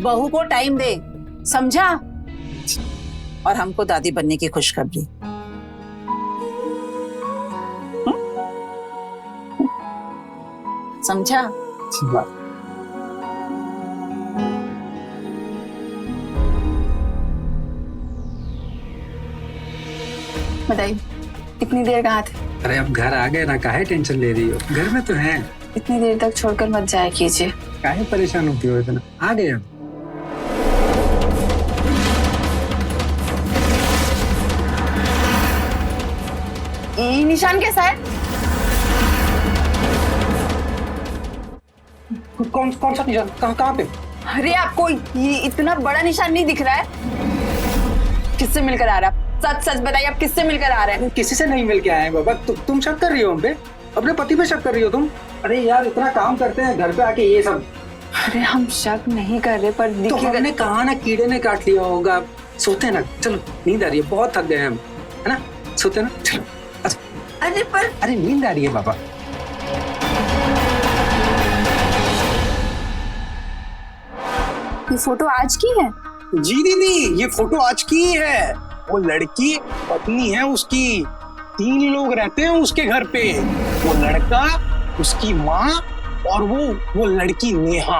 बहू को टाइम दे, समझा? और हमको दादी बनने की खुशखबरी। समझा? अच्छी बात। बताइए, इतनी देर कहाँ थे? अरे अब घर आ गए ना, काहे टेंशन ले रही हो? घर में तो हैं। इतनी देर तक छोड़कर मत जाया कीजिए। काहे परेशान होती हो इतना? आ गए हम। ये निशान कैसा है? कौन सा निशान? कहाँ पे? अरे आपको ये इतना बड़ा निशान नहीं दिख रहा है? किससे मिलकर आ रहा है? सच सच बताइए, आप किससे मिलकर आ रहे हैं? किसी से नहीं मिल के आए हैं बाबा। तुम शक कर रही हो हम पे? अपने पति पे शक कर रही हो तुम? अरे यार, इतना काम करते हैं घर पे आके ये सब। अरे हम शक नहीं कर रहे, पर तो हमने कहा ना, कीड़े ने काट लिया होगा। सोते हैं ना, चलो, नींद आ रही है, बहुत थक गए हम, है ना? सोते हैं ना, चलो। अच्छा। अरे पर अरे नींद आ रही है बाबा। ये फोटो आज की है? जी दीदी, ये फोटो आज की ही है। वो लड़की पत्नी है उसकी। 3 लोग रहते हैं उसके घर पे। वो लड़का, उसकी माँ और वो लड़की नेहा।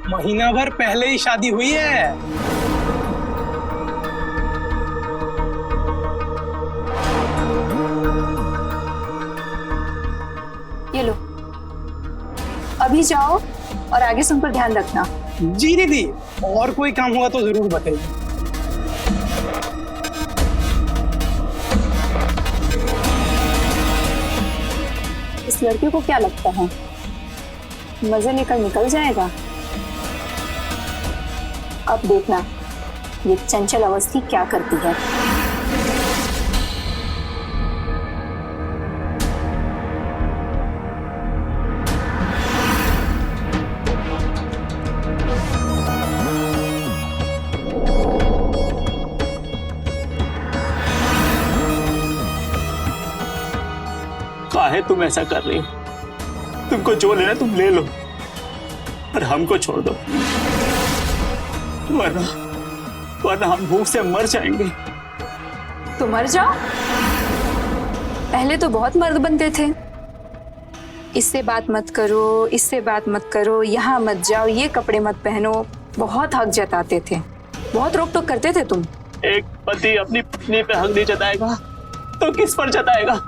महीना भर पहले ही शादी हुई है। ये लो, अभी जाओ और आगे से उन पर ध्यान रखना। जी दीदी, और कोई काम होगा तो जरूर बताइए। इस लड़के को क्या लगता है मजे लेकर निकल जाएगा? अब देखना ये चंचल अवस्थी क्या करती है। काहे तुम ऐसा कर रही हो? तुमको जो लेना तुम ले लो, पर हमको छोड़ दो, वरना हम भूख से मर जाएंगे। तो मर जाओ। पहले तो बहुत मर्द बनते थे, इससे बात मत करो, इससे बात मत करो, यहाँ मत जाओ, ये कपड़े मत पहनो, बहुत हक जताते थे, बहुत रोक टोक करते थे तुम। एक पति अपनी पत्नी पे हक नहीं जताएगा तो किस पर जताएगा?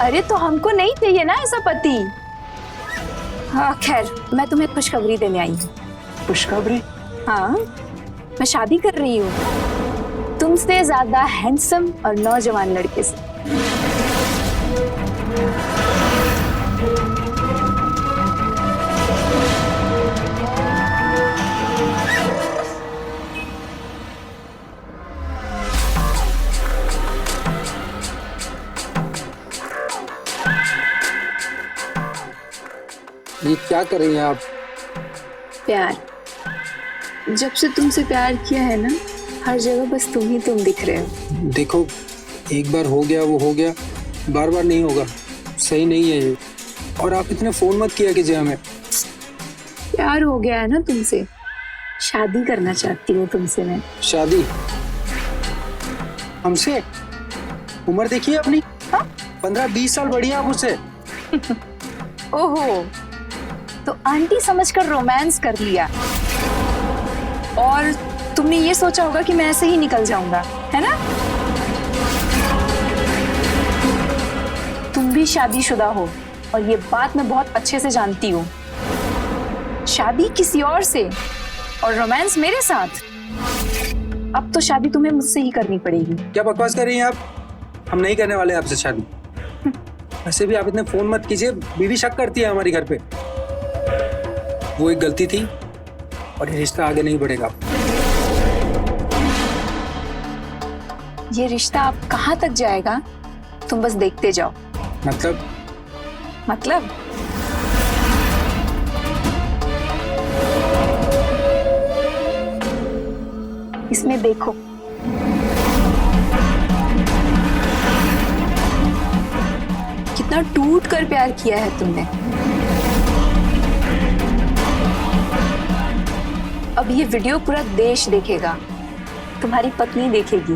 अरे तो हमको नहीं चाहिए ना ऐसा पति। हाँ खैर, मैं तुम्हें खुशखबरी देने आई हूँ। खुशखबरी? हाँ, मैं शादी कर रही हूँ तुमसे ज्यादा हैंडसम और नौजवान लड़के से। ये क्या कर रही हैं आप? प्यार, जब से तुमसे प्यार किया है ना, हर जगह बस तुम ही तुम दिख रहे हो। देखो, एक बार हो गया वो हो गया, बार बार नहीं होगा, सही नहीं है ये। और आप इतने फोन मत किया कीजिए हमें। प्यार हो गया है ना तुमसे, शादी करना चाहती हूँ तुमसे मैं। शादी? हमसे? उम्र देखिए अपनी, 15-20 साल बड़ी है आप उससे। ओहो, तो आंटी समझकर रोमांस कर लिया, और तुमने ये सोचा होगा कि मैं ऐसे ही निकल जाऊंगा, है ना? तुम भी शादीशुदा हो, और ये बात मैं बहुत अच्छे से जानती हूँ। शादी किसी और से और रोमांस मेरे साथ। अब तो शादी तुम्हें मुझसे ही करनी पड़ेगी। क्या बकवास कर रही हैं आप? हम नहीं करने वाले आपसे शादी। वैसे भी आप इतने फोन मत कीजिए, बीवी शक करती है हमारी घर पे। वो एक गलती थी और ये रिश्ता आगे नहीं बढ़ेगा। ये रिश्ता अब कहाँ तक जाएगा, तुम बस देखते जाओ। मतलब इसमें देखो, कितना टूट कर प्यार किया है तुमने। अब ये वीडियो पूरा देश देखेगा, तुम्हारी पत्नी देखेगी,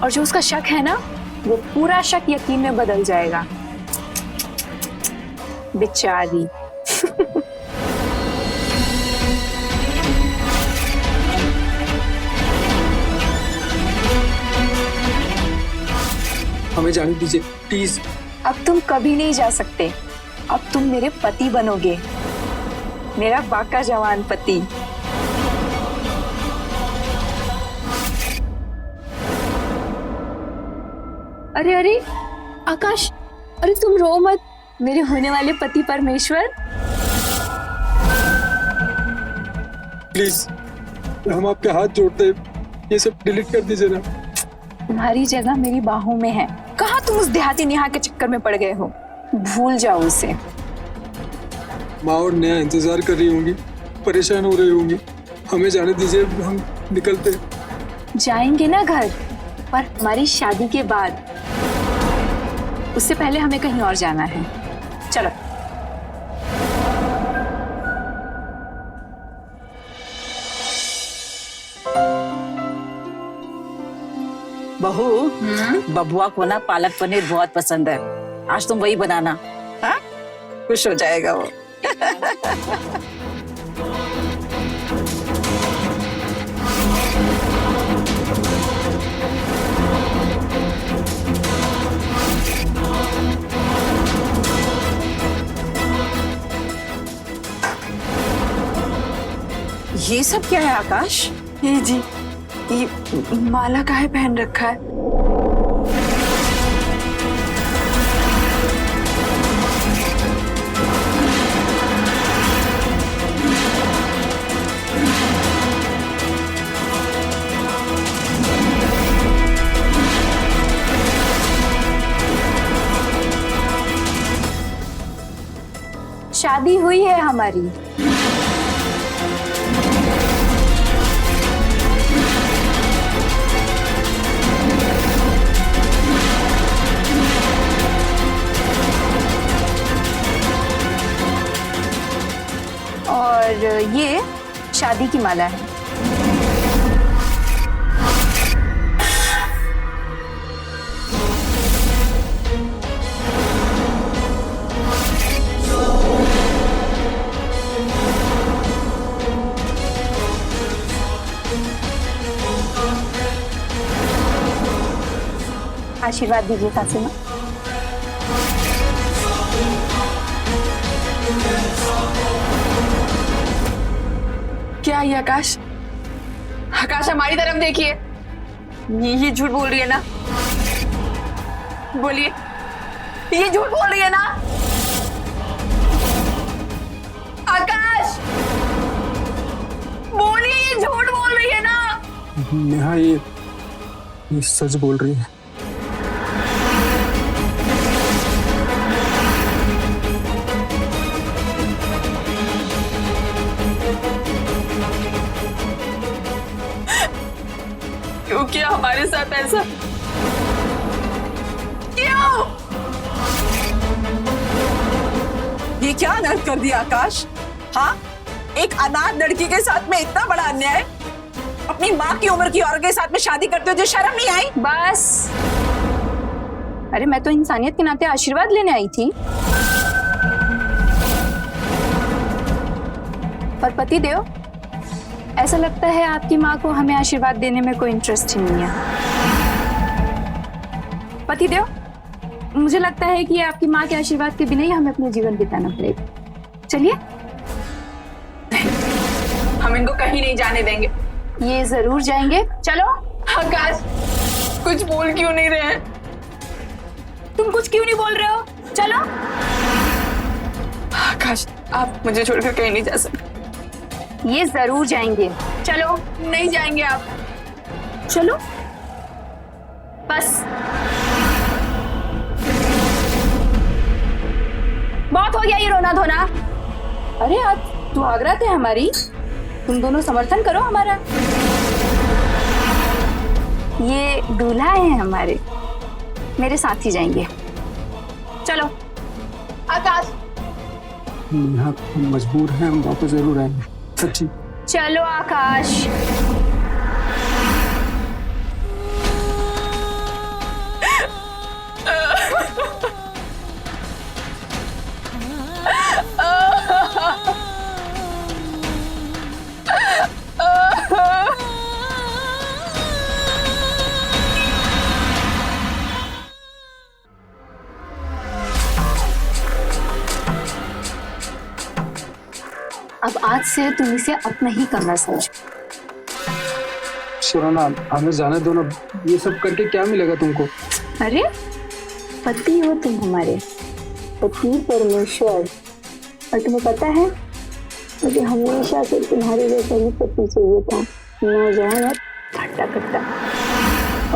और जो उसका शक है ना, वो पूरा शक यकीन में बदल जाएगा। बेचारी। हमें जाने दीजिए प्लीज। अब तुम कभी नहीं जा सकते, अब तुम मेरे पति बनोगे, मेरा बाका जवान पति। अरे अरे आकाश, अरे तुम रो मत, मेरे होने वाले पति परमेश्वर। प्लीज, हम आपके हाथ जोड़ते हैं, ये सब डिलीट कर दीजिए ना। तुम्हारी जगह मेरी बाहों में है। कहाँ तुम उस देहाती नेहा के चक्कर में पड़ गए हो? भूल जाओ उसे। माँ और नेहा इंतजार कर रही होंगी, परेशान हो रही होंगी। हमें जाने दीजिए, हम निकलते हैं। जाएंगे ना घर, पर हमारी शादी के बाद। उससे पहले हमें कहीं और जाना है। चलो। बहू, बबुआ को ना पालक पनीर बहुत पसंद है, आज तुम वही बनाना। हाँ, खुश हो जाएगा वो। ये सब क्या है आकाश? ये जी, ये माला काहे पहन रखा है? शादी हुई है हमारी। शादी की माला है। आशीर्वाद दीजिए सासू माँ। क्या ये आकाश? आकाश हमारी तरफ देखिए। ये झूठ बोल रही है ना? बोलिए, ये झूठ बोल रही है ना? आकाश बोलिए, ये झूठ बोल रही है ना? नेहा ये सच बोल रही है। क्यों किया हमारे साथ ऐसा? क्यों? ये क्या अनर्थ कर दिया आकाश? हाँ, एक अनाथ लड़की के साथ में इतना बड़ा अन्याय। अपनी माँ की उम्र की औरत के साथ में शादी करते हो, जो शर्म नहीं आई? बस, अरे मैं तो इंसानियत के नाते आशीर्वाद लेने आई थी। पर पति देव, ऐसा लगता है आपकी माँ को हमें आशीर्वाद देने में कोई इंटरेस्ट ही नहीं है। पति देव, मुझे लगता है कि आपकी माँ के आशीर्वाद के बिना ही हमें अपना जीवन बिताना पड़ेगा। चलिए। हम इनको कहीं नहीं जाने देंगे। ये जरूर जाएंगे। चलो। आकाश, कुछ बोल क्यों नहीं रहे हैं? तुम कुछ क्यों नहीं बोल रहे हो? चलो। आकाश, आप मुझे छोड़कर कहीं नहीं जा सकते। ये जरूर जाएंगे। चलो। नहीं जाएंगे आप। चलो बस, बहुत हो गया ये रोना धोना। अरे आज सुहागरात है हमारी, तुम दोनों समर्थन करो हमारा। ये दूल्हा है हमारे, मेरे साथ ही जाएंगे। चलो। आकाश, नेहा मजबूर है, हम वापस जरूर आएंगे। सच्ची। चलो आकाश। अब आज से तुम इसे अपना ही कमरा समझो। सुराना, हमें जाने दो ना। ये सब करके क्या मिलेगा तुमको? अरे पति हो तुम हमारे, पति परमेश्वर। और तुम्हें पता है, मुझे हमेशा से तुम्हारे जैसा ही पति चाहिए था, नौजवान और खट्टा खट्टा।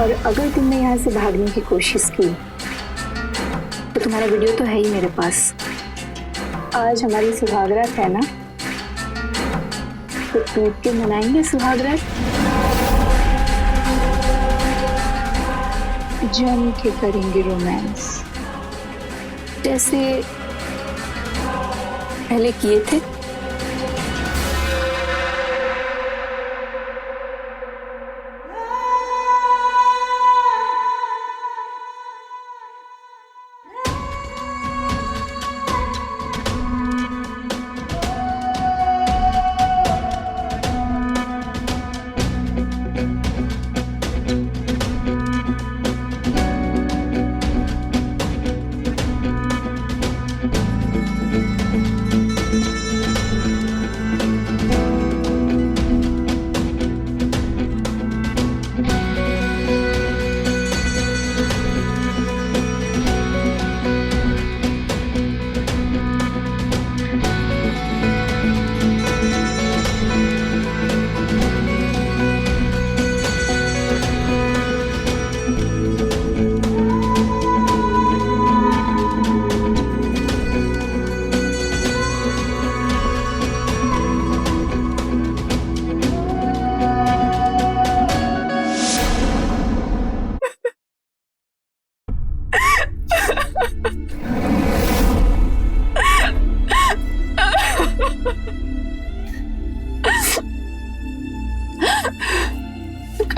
और अगर तुमने यहाँ से भागने की कोशिश की तो तुम्हारा वीडियो तो है ही मेरे पास। आज हमारी सुहागरात है ना, तो टूट के मनाएंगे सुहागरात, जम के करेंगे रोमांस, जैसे पहले किए थे।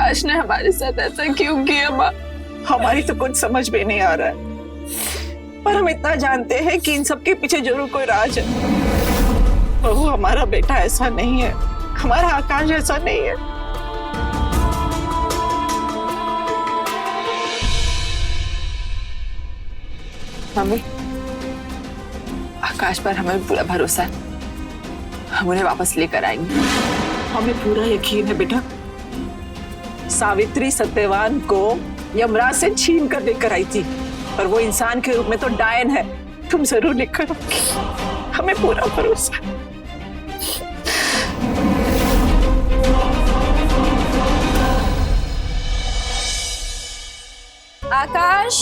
आकाश ने हमारे साथ ऐसा क्यों किया माँ? हमारी तो कुछ समझ में नहीं आ रहा है, पर हम इतना जानते हैं कि इन सब के पीछे जरूर कोई राज है। और वो हमारा बेटा ऐसा नहीं है, हमारा आकाश ऐसा नहीं है। मम्मी, आकाश पर हमें पूरा भरोसा है, हम उन्हें वापस लेकर आएंगे। हमें पूरा यकीन है बेटा। सावित्री सत्यवान को यमराज से छीन कर लेकर आई थी, पर वो इंसान के रूप में तो डायन है। तुम जरूर लेकर आओगे, हमें पूरा भरोसा है। आकाश,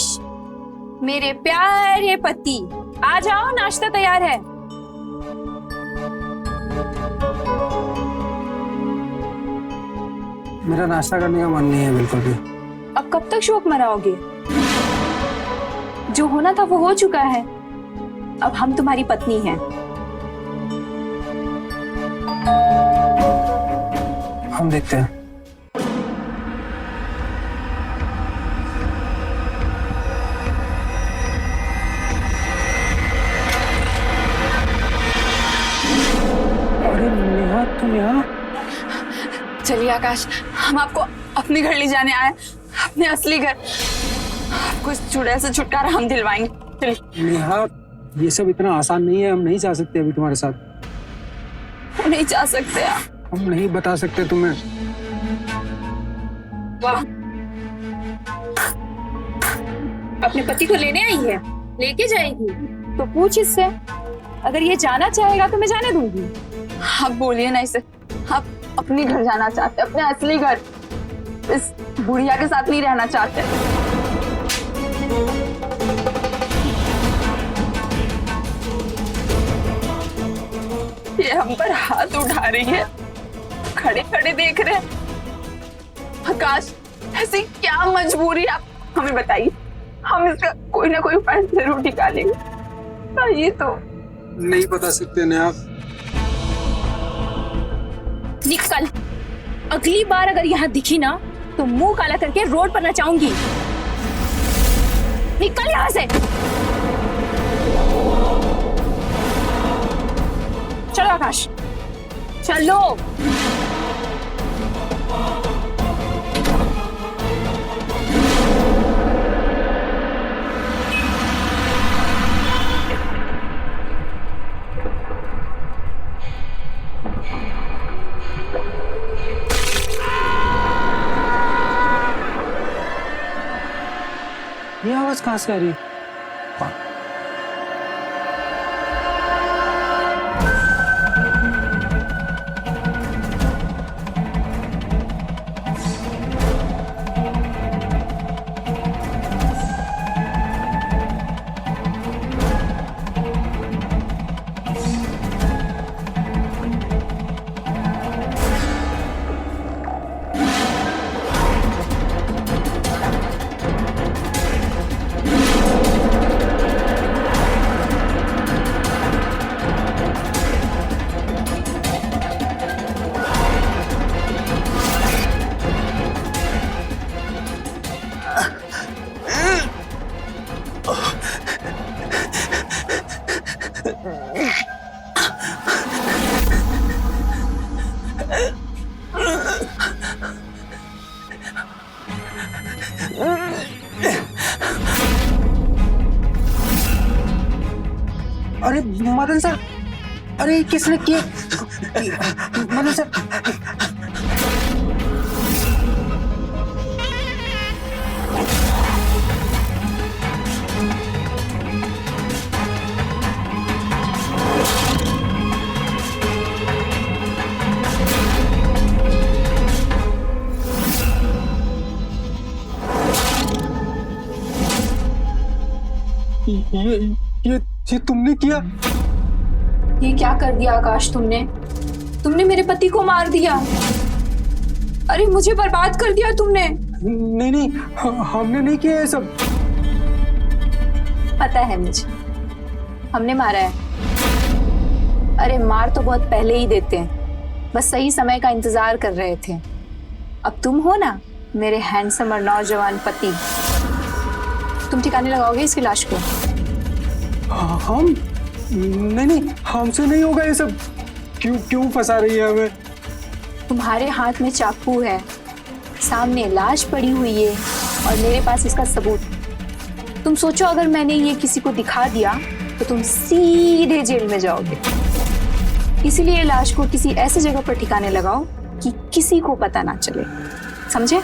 मेरे प्यारे पति, आ जाओ, नाश्ता तैयार है। मेरा नाश्ता करने का मन नहीं है बिल्कुल भी। अब कब तक शोक मनाओगे? जो होना था वो हो चुका है। अब हम तुम्हारी पत्नी हैं। हम देखते हैं। अरे नेहा, तुम यहाँ? चलिए आकाश, हम आपको अपने घर ले जाने आए, अपने असली घर। आपको इस चुड़ैल से छुटकारा हम दिलवाएंगे। चलिए। नेहा, ये सब इतना आसान नहीं है। हम नहीं जा सकते अभी तुम्हारे साथ। नहीं जा सकते आप। हम नहीं बता सकते तुम्हें। वाह, अपने पति को लेने आई है, लेके जाएगी तो पूछ इससे। अगर ये जाना चाहेगा तो मैं जाने दूंगी। आप बोलिए ना इसे, आप अपने घर जाना चाहते, अपने असली घर। इस बुढ़िया के साथ नहीं रहना चाहते। ये हम पर हाथ उठा रही है, खड़े खड़े देख रहे हैं। आकाश, ऐसी क्या मजबूरी आप हमें बताइए, हम इसका कोई ना कोई उपाय जरूर निकालेंगे। ये तो नहीं बता सकते नेहा। निकल, अगली बार अगर यहाँ दिखी ना तो मुंह काला करके रोड पर नचाऊंगी। निकल यहाँ से। चलो आकाश, चलो। ये आवाज कहाँ से आ रही है? अरे मदन सर, अरे किसने किया? मदन सर, ये तुमने किया? ये क्या कर दिया आकाश तुमने? तुमने मेरे पति को मार दिया। अरे मुझे बर्बाद कर दिया तुमने। नहीं नहीं, हमने नहीं किया ये सब। पता है मुझे, हमने मारा है। अरे मार तो बहुत पहले ही देते हैं, बस सही समय का इंतजार कर रहे थे। अब तुम हो ना, मेरे हैंडसम और नौजवान पति, तुम ठिकाने लगाओगे इसकी लाश को? हम नहीं, हमसे नहीं होगा ये सब। क्यों फंसा रही है हमें? तुम्हारे हाथ में चाकू है, सामने लाश पड़ी हुई है और मेरे पास इसका सबूत। तुम सोचो अगर मैंने ये किसी को दिखा दिया तो तुम सीधे जेल में जाओगे। इसीलिए लाश को किसी ऐसी जगह पर ठिकाने लगाओ कि किसी को पता ना चले, समझे?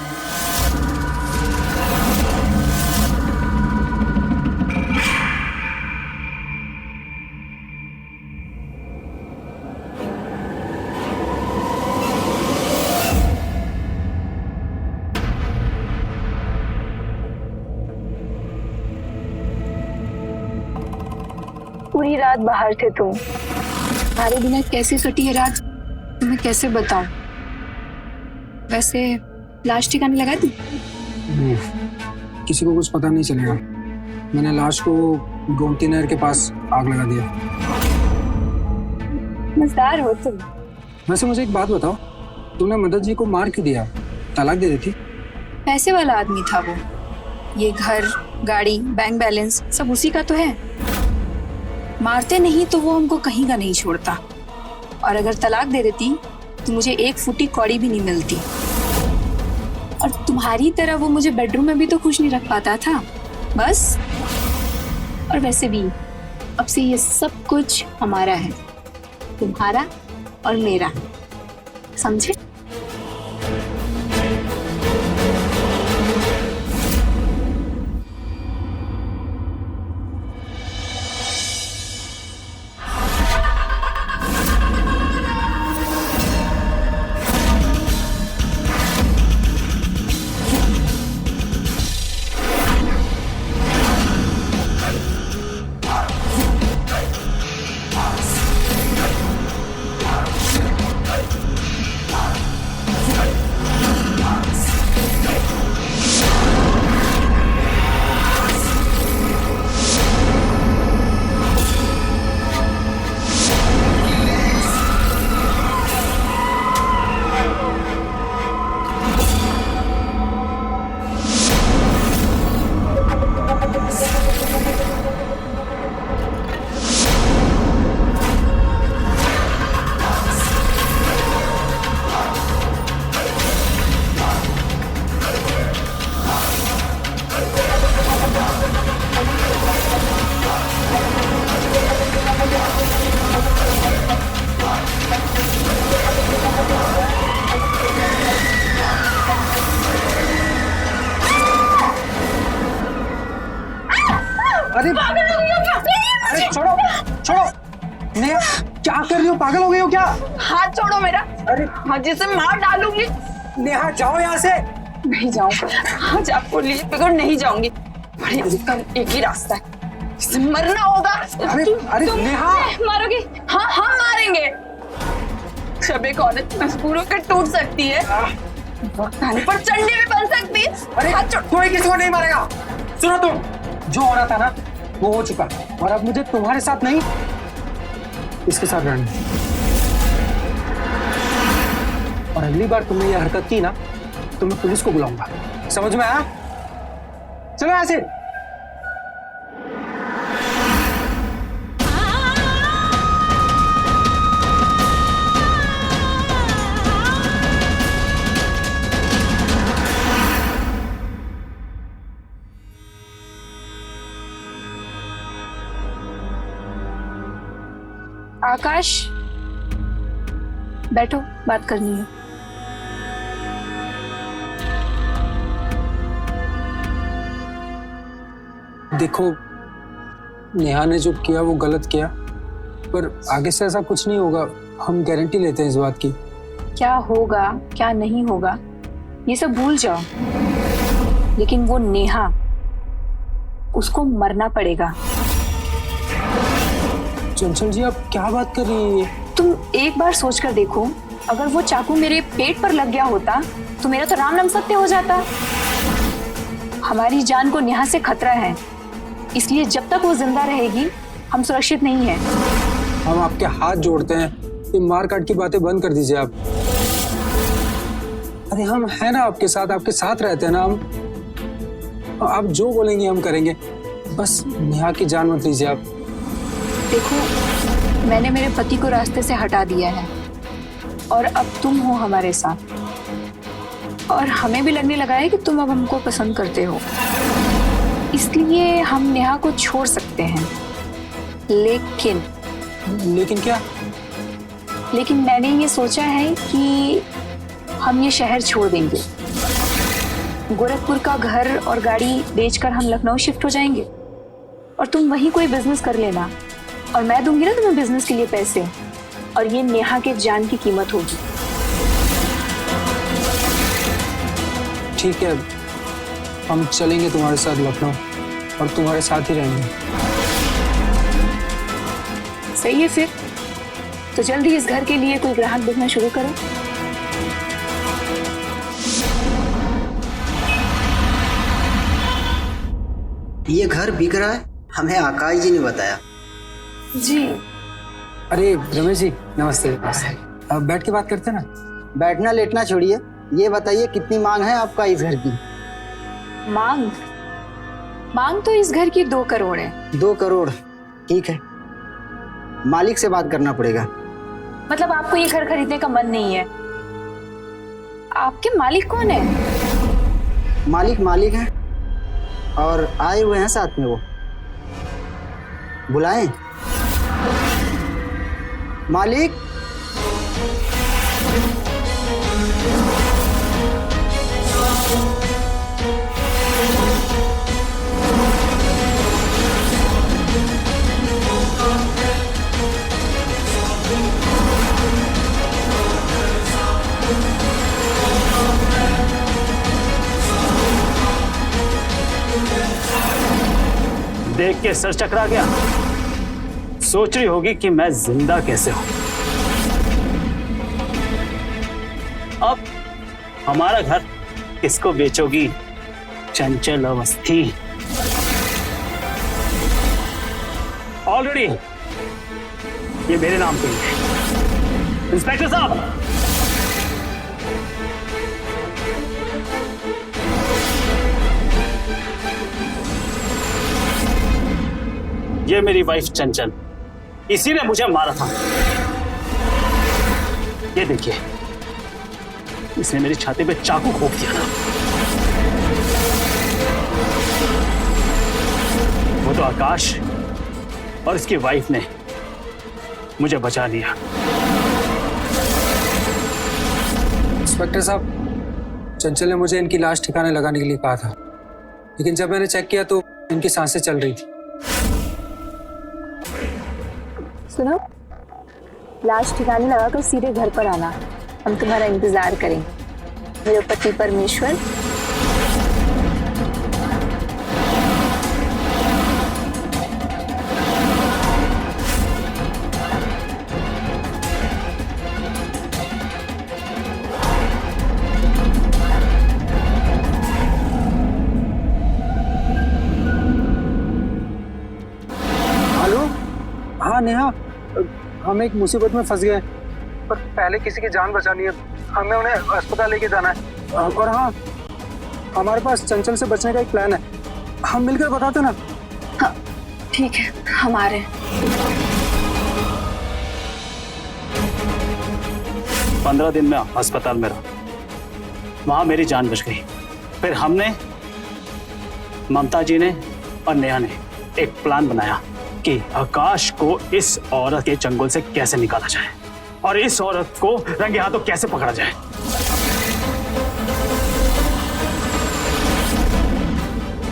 पूरी रात बाहर थे तुम। तुम्हारे बिना कैसे कटी है रात तुम्हें कैसे बताऊं। वैसे लाश ठिकाने लगा दी? किसी को कुछ पता नहीं चलेगा। मैंने लाश को गोमती नहर के पास आग लगा दिया। मजेदार हो तुम। वैसे मुझे एक बात बताओ, तुमने मदद जी को मार क्यों दिया? तलाक दे देती। पैसे वाला आदमी था वो। ये घर, गाड़ी, बैंक बैलेंस सब उसी का तो है। मारते नहीं तो वो हमको कहीं का नहीं छोड़ता, और अगर तलाक दे देती तो मुझे एक फुटी कौड़ी भी नहीं मिलती। और तुम्हारी तरह वो मुझे बेडरूम में भी तो खुश नहीं रख पाता था बस। और वैसे भी अब से ये सब कुछ हमारा है, तुम्हारा और मेरा, समझे? अरे छोड़ो नेहा, क्या कर रही हो? पागल हो गई हो क्या? हाथ छोड़ो मेरा। अरे हाजी से मार डालूंगी। नेहा जाओ यहाँ से। नहीं जाऊंगी आज, आपको लिए बिगड़ नहीं जाऊंगी। इसका एक ही रास्ता है, इसे मरना होगा। अरे तुम नेहा, मारोगे? हाँ हम मारेंगे। जब एक औरत मजबूर होकर टूट सकती है, वक्त आने पर चंडी भी बन सकती है। अरे कोई किसी को नहीं मारेगा। सुनो तुम, जो हो रहा था ना वो हो चुका, और अब मुझे तुम्हारे साथ नहीं इसके साथ रहना। और अगली बार तुमने ये हरकत की ना तो मैं पुलिस को बुलाऊंगा, समझ में आया? चलो यहाँ से। आकाश बैठो, बात करनी है। देखो, नेहा ने जो किया वो गलत किया, पर आगे से ऐसा कुछ नहीं होगा, हम गारंटी लेते हैं इस बात की। क्या होगा क्या नहीं होगा ये सब भूल जाओ, लेकिन वो नेहा, उसको मरना पड़ेगा। चंचल जी आप क्या बात कर रही है? तुम एक बार सोचकर देखो, अगर वो चाकू मेरे पेट पर लग गया होता तो मेरा तो राम नाम सत्य हो जाता। हमारी जान को नेहा से खतरा है, इसलिए जब तक वो जिंदा रहेगी हम सुरक्षित नहीं हैं। हम आपके हाथ जोड़ते हैं, ये मार काट की बातें बंद कर दीजिए आप। अरे हम हैं ना आपके साथ रहते हैं ना हम। आप जो बोलेंगे हम करेंगे, बस नेहा की जान मत लीजिए आप। देखो, मैंने मेरे पति को रास्ते से हटा दिया है और अब तुम हो हमारे साथ, और हमें भी लगने लगा है कि तुम अब हमको पसंद करते हो, इसलिए हम नेहा को छोड़ सकते हैं। लेकिन क्या? लेकिन मैंने ये सोचा है कि हम ये शहर छोड़ देंगे। गोरखपुर का घर और गाड़ी बेचकर हम लखनऊ शिफ्ट हो जाएंगे और तुम वहीं कोई बिजनेस कर लेना, और मैं दूंगी ना तुम्हें बिजनेस के लिए पैसे, और ये नेहा के जान की कीमत होगी। ठीक है, हम चलेंगे तुम्हारे साथ लखनऊ और तुम्हारे साथ ही रहेंगे। सही है, फिर तो जल्दी इस घर के लिए कोई ग्राहक देखना शुरू करो। ये घर बिक रहा है, हमें आकाश जी ने बताया। जी। अरे रमेश जी, नमस्ते। अब बैठ के बात करते हैं ना। बैठना लेटना छोड़िए, ये बताइए कितनी मांग है आपका इस घर की? मांग तो इस घर की 2 करोड़ है। 2 करोड़, ठीक है, मालिक से बात करना पड़ेगा। मतलब आपको ये घर खरीदने का मन नहीं है? आपके मालिक कौन है? मालिक है और आए हुए हैं साथ में, वो बुलाएं। मालिक, देख के सर चकरा गया। सोच रही होगी कि मैं जिंदा कैसे हूं। अब हमारा घर किसको बेचोगी चंचल अवस्थी? ऑलरेडी ये मेरे नाम पे है। इंस्पेक्टर साहब, ये मेरी वाइफ चंचल, इसी ने मुझे मारा था। ये देखिए, इसने मेरी छाती पे चाकू घोंप दिया था। वो तो आकाश और इसकी वाइफ ने मुझे बचा लिया। इंस्पेक्टर साहब, चंचल ने मुझे इनकी लाश ठिकाने लगाने के लिए कहा था, लेकिन जब मैंने चेक किया तो इनकी सांसें चल रही थी। सुनो, लाश ठिकाने लगाकर सीधे घर पर आना, हम तुम्हारा इंतजार करेंगे। मेरे पति परमेश्वर। हेलो, हाँ नेहा, हम एक मुसीबत में फंस गए, पर पहले किसी की जान बचानी है, हमें उन्हें अस्पताल लेके जाना है। और हाँ, हमारे पास चंचल से बचने का एक प्लान है, हम मिलकर बताते ना। हाँ ठीक है, हम आ रहे हैं। 15 दिन में अस्पताल में रहा, वहां मेरी जान बच गई। फिर हमने, ममता जी ने और नेहा ने एक प्लान बनाया कि आकाश को इस औरत के चंगुल से कैसे निकाला जाए और इस औरत को रंगे हाथों कैसे पकड़ा जाए।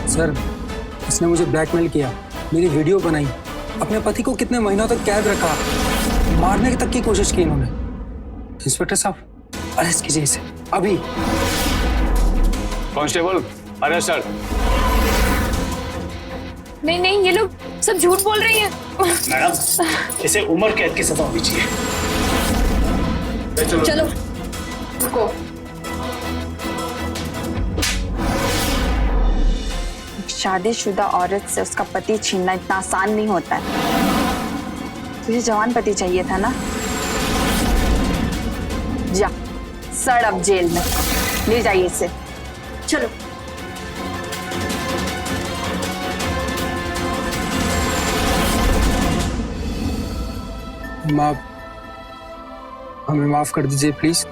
सर, इसने मुझे ब्लैकमेल किया, मेरी वीडियो बनाई, अपने पति को कितने महीनों तक कैद रखा, मारने तक की कोशिश की इन्होंने। इंस्पेक्टर साहब, अरेस्ट कीजिए इसे अभी। Constable, arrest sir. नहीं नहीं, ये लोग सब झूठ बोल रही हैं। मैडम, इसे उम्र कैद की सजा होनी चाहिए। चलो रुको। शादीशुदा औरत से उसका पति छीनना इतना आसान नहीं होता है। तुझे जवान पति चाहिए था ना? जा, सड़ अब जेल में। ले जाइए इसे। चलो। माँ, हमें माफ कर दीजिए प्लीज।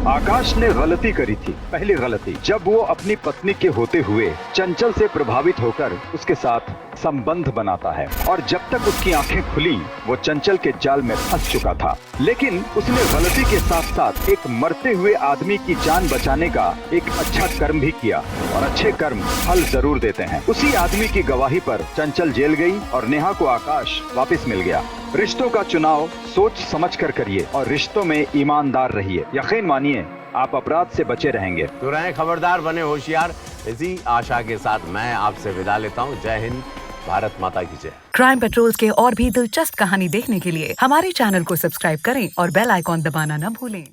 आकाश ने गलती करी थी, पहली गलती, जब वो अपनी पत्नी के होते हुए चंचल से प्रभावित होकर उसके साथ संबंध बनाता है, और जब तक उसकी आंखें खुली वो चंचल के जाल में फंस चुका था। लेकिन उसने गलती के साथ साथ एक मरते हुए आदमी की जान बचाने का एक अच्छा कर्म भी किया, और अच्छे कर्म फल जरूर देते हैं। उसी आदमी की गवाही पर चंचल जेल गई और नेहा को आकाश वापस मिल गया। रिश्तों का चुनाव सोच समझ कर करिए और रिश्तों में ईमानदार रहिए। यकीन मानिए आप अपराध से बचे रहेंगे। तो रहें खबरदार, बने होशियार। इसी आशा के साथ मैं आपसे विदा लेता हूँ। जय हिंद, भारत माता की जय। क्राइम पेट्रोल के और भी दिलचस्प कहानी देखने के लिए हमारे चैनल को सब्सक्राइब करें और बेल आइकॉन दबाना न भूलें।